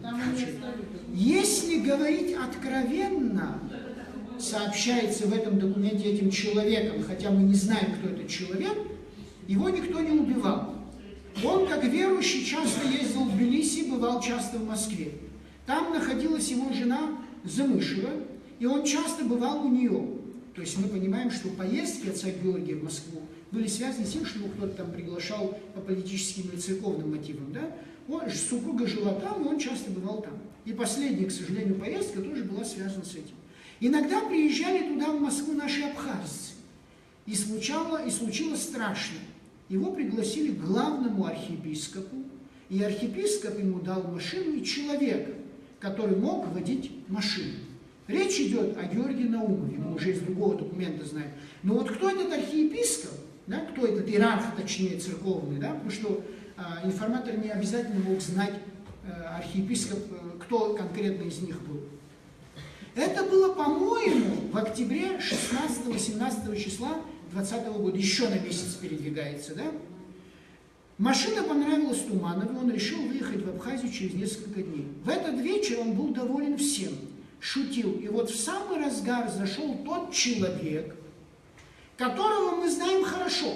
Если говорить откровенно, сообщается в этом документе этим человеком, хотя мы не знаем, кто этот человек, его никто не убивал. Он, как верующий, часто ездил в Тбилиси, бывал часто в Москве. Там находилась его жена Замышева, и он часто бывал у нее. То есть мы понимаем, что поездки отца Георгия в Москву были связаны с тем, что его кто-то там приглашал по политическим или церковным мотивам. Да? Супруга жила там, и он часто бывал там. И последняя, к сожалению, поездка тоже была связана с этим. Иногда приезжали туда, в Москву, наши абхазцы. И случилось страшно. Его пригласили к главному архиепископу, и архиепископ ему дал машину и человека, который мог водить машину. Речь идет о Георгии Наумове, мы уже из другого документа знаем. Но вот кто этот архиепископ, да, кто этот иерарх, точнее, церковный, да, потому что информатор не обязательно мог знать архиепископ, кто конкретно из них был. Это было, по-моему, в октябре 16-18 числа 2020 года, еще на месяц передвигается, да? Машина понравилась Туманову, он решил выехать в Абхазию через несколько дней. В этот вечер он был доволен всем, шутил. И вот в самый разгар зашел тот человек, которого мы знаем хорошо.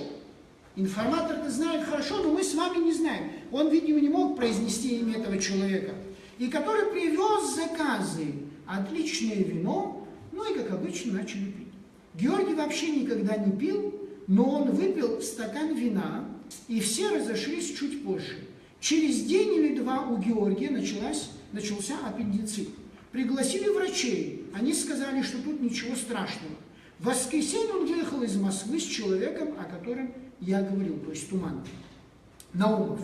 Информатор-то знает хорошо, но мы с вами не знаем. Он, видимо, не мог произнести имя этого человека. И который привез заказы, отличное вино, ну и, как обычно, начали пить. Георгий вообще никогда не пил, но он выпил стакан вина, и все разошлись чуть позже. Через день или два у Георгия начался аппендицит. Пригласили врачей, они сказали, что тут ничего страшного. В воскресенье он выехал из Москвы с человеком, о котором я говорил, то есть Туманов, Наумов.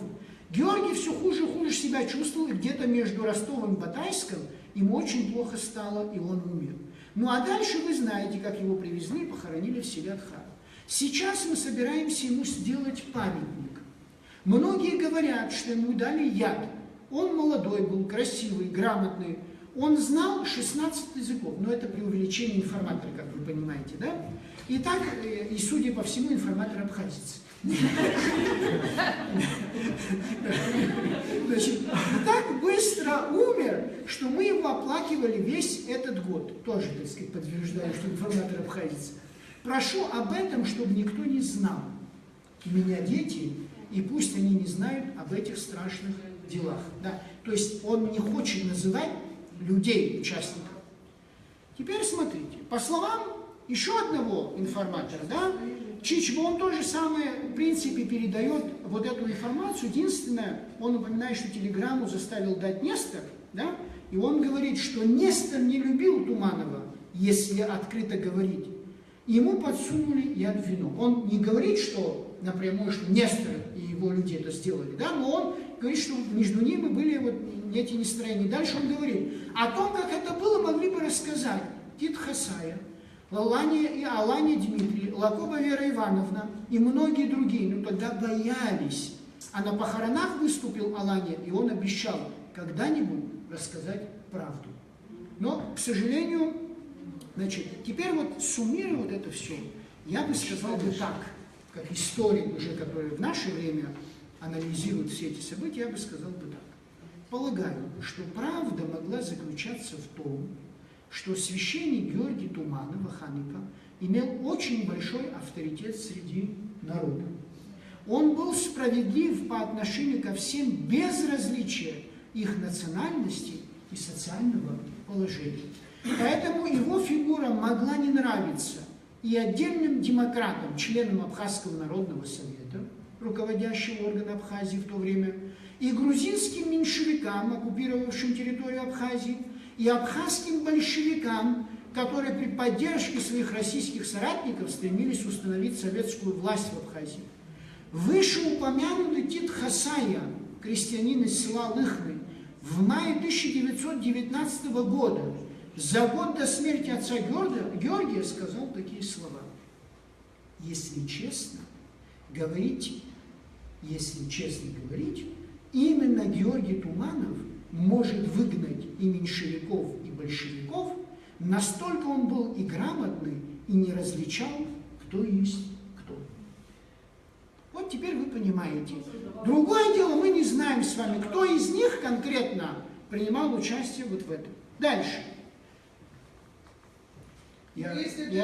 Георгий все хуже и хуже себя чувствовал, и где-то между Ростовом и Батайском ему очень плохо стало, и он умер. Ну а дальше вы знаете, как его привезли и похоронили в селе Атхара. Сейчас мы собираемся ему сделать памятник. Многие говорят, что ему дали яд. Он молодой был, красивый, грамотный. Он знал 16 языков, но это преувеличение информатора, как вы понимаете, да? И так, и судя по всему, информатор абхазец. Значит, так быстро умер, что мы его оплакивали весь этот год. Тоже, так сказать, подтверждаю, что информатор абхазец. Прошу об этом, чтобы никто не знал. У меня дети, и пусть они не знают об этих страшных делах. Да? То есть он не хочет называть людей, участников. Теперь смотрите. По словам еще одного информатора, да, Чичба, он то же самое, в принципе, передает вот эту информацию. Единственное, он упоминает, что телеграмму заставил дать Нестор, да, и он говорит, что Нестор не любил Туманова, если открыто говорить. Ему подсунули яд в вино. Он не говорит, что напрямую, что Нестор и его люди это сделали, да, но он говорит, что между ними были вот эти нестроения. Дальше он говорит, о том, как это было, могли бы рассказать Тит Хасая, Алания Дмитрий, Лакоба Вера Ивановна и многие другие. Но тогда боялись. А на похоронах выступил Алания, и он обещал когда-нибудь рассказать правду. Но, к сожалению, значит, теперь вот суммируя вот это все, я бы сказал бы так, как историк уже, который в наше время анализирует все эти события, я бы сказал бы так. Полагаю, что правда могла заключаться в том, что священник Георгий Туманов, Ханыка, имел очень большой авторитет среди народа. Он был справедлив по отношению ко всем без различия их национальности и социального положения. Поэтому его фигура могла не нравиться и отдельным демократам, членам Абхазского народного совета, руководящего органа Абхазии в то время, и грузинским меньшевикам, оккупировавшим территорию Абхазии, и абхазским большевикам, которые при поддержке своих российских соратников стремились установить советскую власть в Абхазии. Вышеупомянутый Тит Хасая, крестьянин из села Лыхны, в мае 1919 года, за год до смерти отца Георгия, сказал такие слова. Если честно говорить, именно Георгий Туманов может выгнать и меньшевиков, и большевиков, настолько он был и грамотный, и не различал, кто есть кто. Вот теперь вы понимаете. Другое дело, мы не знаем с вами, кто из них конкретно принимал участие вот в этом. Дальше. Я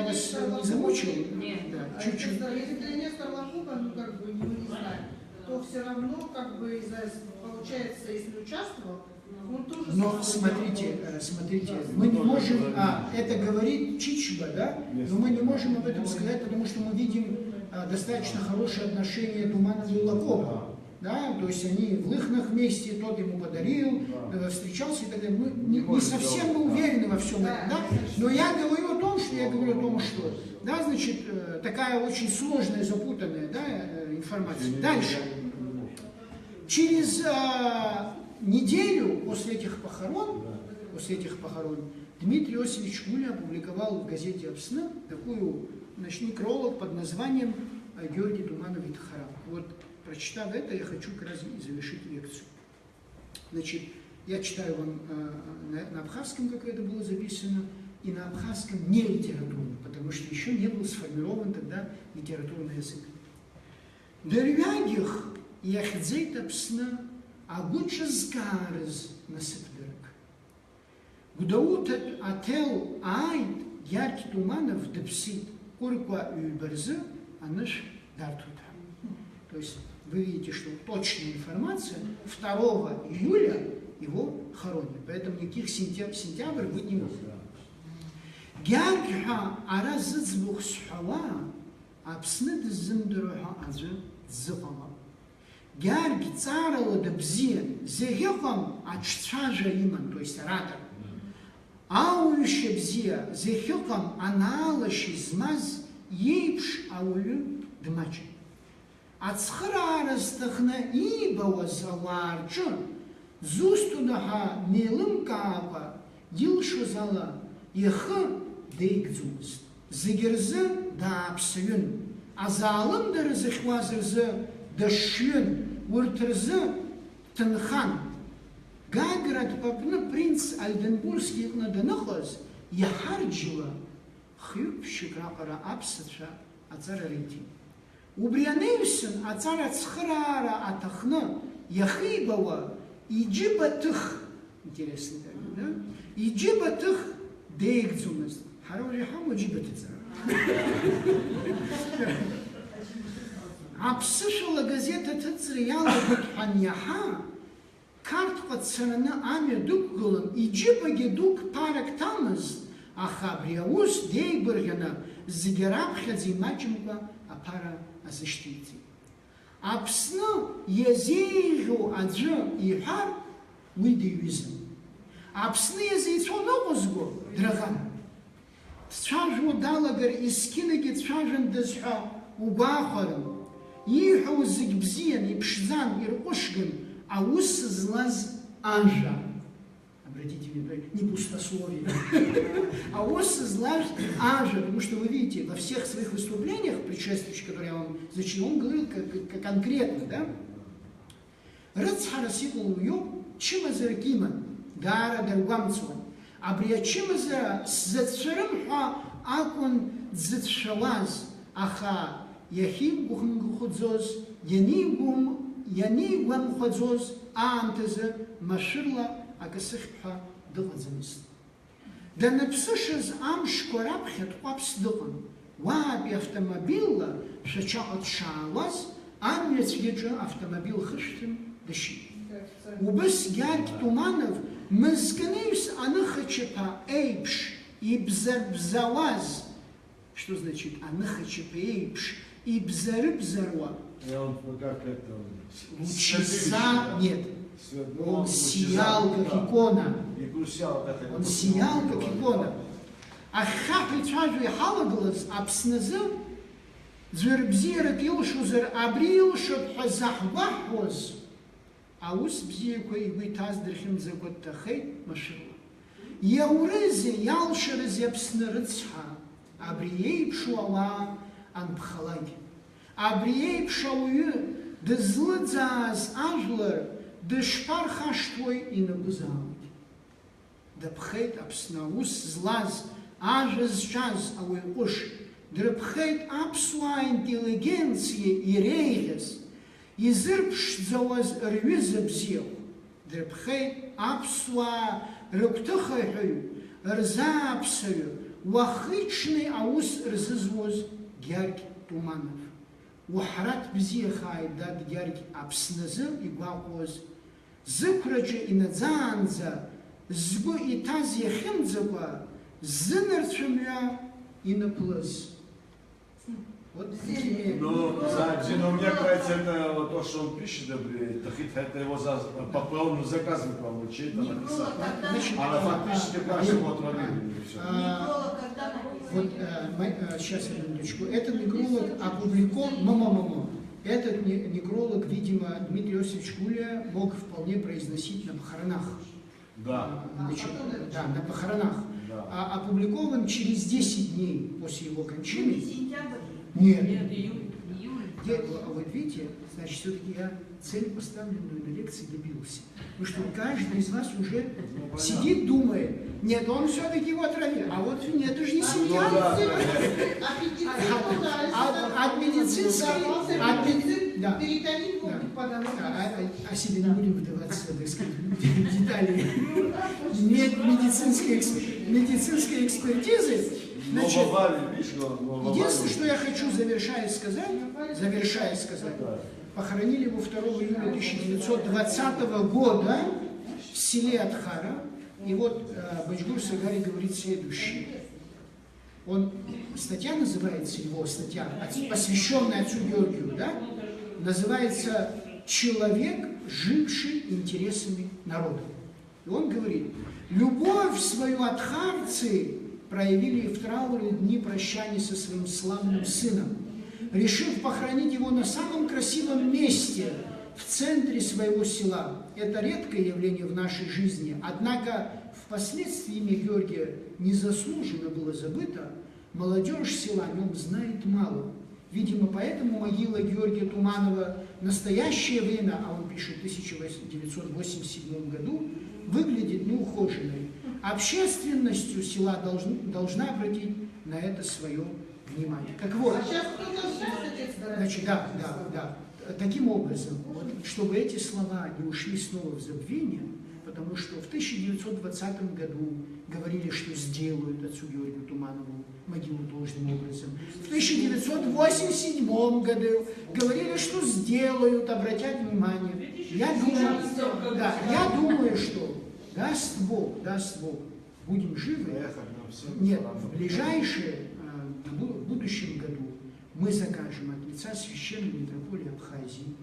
вас не замучил? Нет. Да, чуть-чуть. Если ты Нестор Лакуба, ну как бы мы не знаем, то все равно, как бы, получается, если участвовал, он тоже... Но смотрите, мы не можем, это говорит Чичба, да, но мы не можем об этом сказать, потому что мы видим достаточно хорошие отношения Туманова и Лакова. Да, то есть они в Лыхнах вместе, тот ему подарил, встречался и так далее. Мы не совсем мы уверены во всем этом, да? Но я говорю о том, что, да, значит, такая очень сложная, запутанная, да, информация. Дальше. Через неделю после этих похорон, Дмитрий Иосифович Куля опубликовал в газете «Апсна» такую некролог под названием «Георгий Туманов и Тхарам». Вот, прочитав это, я хочу как раз и завершить лекцию. Значит, я читаю вам на абхазском, как это было записано, и на абхазском не литературно, потому что еще не был сформирован тогда литературный язык. Дервягих яхдзейт Апсна агучез гарыз насыпдырык. Гудаут ател айд Георгий Туманов депсит курква юльберзы аныш дартута. То есть вы видите, что точная информация 2 июля его хоронят. Поэтому никаких сентябрь быть не может. Георгиха аразыцбух схала Апсны дызымдырыха азы дзыпала. Георгий царала да бзия зехеком ачцажа иман, то есть оратор. Аующе бзия зехеком анаалаши змаз ейпш аулю дмача. Ацхрарастахна ибава заларчу зустудаха мелымкаапа дилшузала ехы дейгдзумст. Зигерзы да апсюн, азалым да разыхвазырзы да шюн, уртырзы тынхан. Гаград папны принц Альденбургский наданахоз яхарджила хюп шикрапара апсатша ацарарити. Убрианевсен ацара цхрара атахна яхибава иджибатых, интересный термин, да? Иджибатых дейгдзумст. Харорихам иджибатыца. Апсышала газета тацрияла бутханьяха карт пацарана ами дукгулан иджибаги дук парак тамыз аха абри аус деигәырӷьаны зегьы раԥхьаӡа имаҷымкәа аԥара азышьҭиҵеит. Аԥсны иазеиӷьу аӡәы иҳәар, уи диҩызан. Аԥсны иазеицәоу ныҟәызго дрыӷан. Дцәажәо далагар есқьынагьы дцәажәандаз ҳәа угәахәарым. Ииҳәо зегь бзиан, иԥшӡан, ирҟәышган аус злаз ажәа. Обратите внимание, не пустословие. Аус злаз ажәа, потому что вы видите, во всех своих выступлениях, предшествующих, которые я вам зачитал, он говорил конкретно, да? Рыцҳарас иҟоу иоуп, чымазарак иман, даара даргәамҵуан. Абри ачымазара сзацәшәарым ҳәа акәын дзыцәшәауаз, аха иахьигәыӷымгәыхәӡоз, ианигәамхәаӡоз аамҭазы машәырла акасыхьԥҳа дыҟаӡамызт. Даныԥсышаз амшқәа раԥхьа дҟәаԥс дыҟан. Уаатәи автомобилла шәачаҟа дшаауаз, амҩацәгьаҿы автомобил хышәҭын дышьит. Убыс Георги Туманов мызканыҩс аныхачаԥа еиԥш ибзарбзауаз. Что значит аныхачаԥа еиԥш ибзарыбзаруа? Лучеза нет. Он сиял, как икона. Он сиял, как икона. Ахьхьаҳәа ицәажәо иҳалагылаз Аԥсназы ӡәыр бзиарак илшозар, абри илшап ҳәа заҳгәаҳуаз, аус бзиақәа игәы иҭаз дрхьымӡакәа дҭахеит машәырла. Иаурызеи, иалшарызеи Аԥсны рыцҳа, абри еиԥшу ауаа анԥхалак. Абри еиԥш ауаҩы дызлыӡааз ажәлар дышԥархашҭуеи инагәызаауеит. Дыԥхеит Аԥсны аус злаз, ажәа зҿаз ауаҩ ҟәыш, дрыԥхеит аԥсуаа интеллигенциа иреиӷьыз, изырԥшӡауаз рҩыза бзиахә. Дрыԥхеит аԥсуаа рыгәҭыхаҳәаҩ, рзааԥсаҩы, уахиҽни аус рзызуаз Георги Туманов. Уҳарат бзиахааит, дад Георги, Аԥсназы игәаҟуаз, зықәраҿы инаӡаанӡа, згәы иҭаз иахьымӡакәа, зынарцәа мҩа инаԥлыз. Вот но мне кажется, это то, что он пишет, это его по полному заказу получить, написать. А фактически каждый год вот, сейчас, минуточку. Этот некролог опубликован, этот некролог, видимо, Дмитрий Иосифович Кулия мог вполне произносить на похоронах. Да. Значит, да, на похоронах. Да. Опубликован через 10 дней после его кончины. Нет. Июль. Вот видите, значит, все-таки я цель, поставленную на лекции, добился. Потому что каждый из вас уже сидит, думает, нет, он все-таки его отравил. А вот нет, это же не сентябрь. От медицинской... О себе не будем вдаваться, так сказать, в детали. Нет медицинской экспертизы. Значит, единственное, что я хочу, завершая сказать, похоронили его 2 июля 1920 года в селе Атхара. И вот Бачгур Сагари говорит следующее. Статья называется, его статья, посвященная отцу Георгию, да, называется «Человек, живший интересами народа». И он говорит, любовь свою атхарцы проявили в трауре дни прощания со своим славным сыном, решив похоронить его на самом красивом месте, в центре своего села. Это редкое явление в нашей жизни, однако впоследствии имя Георгия незаслуженно было забыто, молодежь села о нем знает мало. Видимо, поэтому могила Георгия Туманова в настоящее время, а он пишет в 1987 году, выглядит неухоженной. Общественностью села должна обратить на это свое внимание. Как вот. А сейчас кто-то Значит, да. Таким образом, вот, чтобы эти слова не ушли снова в забвение, потому что в 1920 году говорили, что сделают отцу Георгию Туманову могилу должным образом. В 1987 году говорили, что сделают, обратят внимание. Я думаю, что даст Бог, будем живы. Поехать на все. Нет, в ближайшее, в будущем году мы закажем от лица священной митрополии Абхазии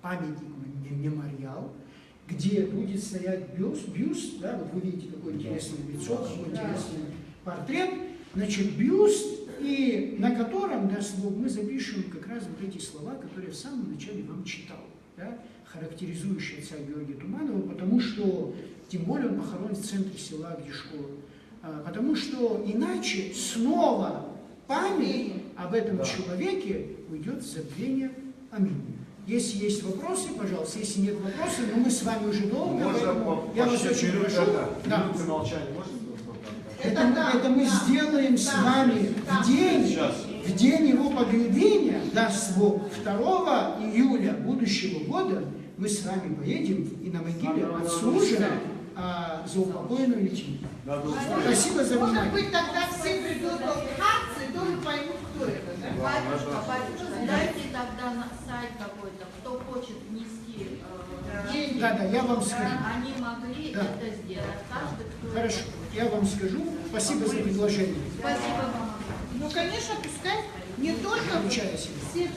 памятник, мемориал, где будет стоять бюст, да, вот вы видите, какое интересное лицо, какой интересный портрет, значит, бюст, и на котором, даст Бог, мы запишем как раз вот эти слова, которые я в самом начале вам читал, да, характеризующие отца Георгия Туманова, потому что, тем более он похоронен в центре села, где школа, потому что иначе снова память об этом человеке уйдет в забвение. Аминь. Если есть вопросы, пожалуйста, если нет вопросов, но мы с вами уже долго, поэтому я вас очень прошу. Да. Минуты молчания можно? Это мы сделаем с вами в день его погребения, даст Бог, 2 июля будущего года, мы с вами поедем и на могиле отслужим за упокойную литию. Спасибо за внимание. Может быть, тогда все придут в Харц и тоже поймут, кто это, да? Батюшка, дайте тогда на сайт какой-то, кто хочет внести деньги. Да, я вам скажу. Они могли это сделать. Каждый, кто Хорошо, я вам скажу. Спасибо за предложение. Спасибо вам. Ну, конечно, пускай не только Включаю себя. все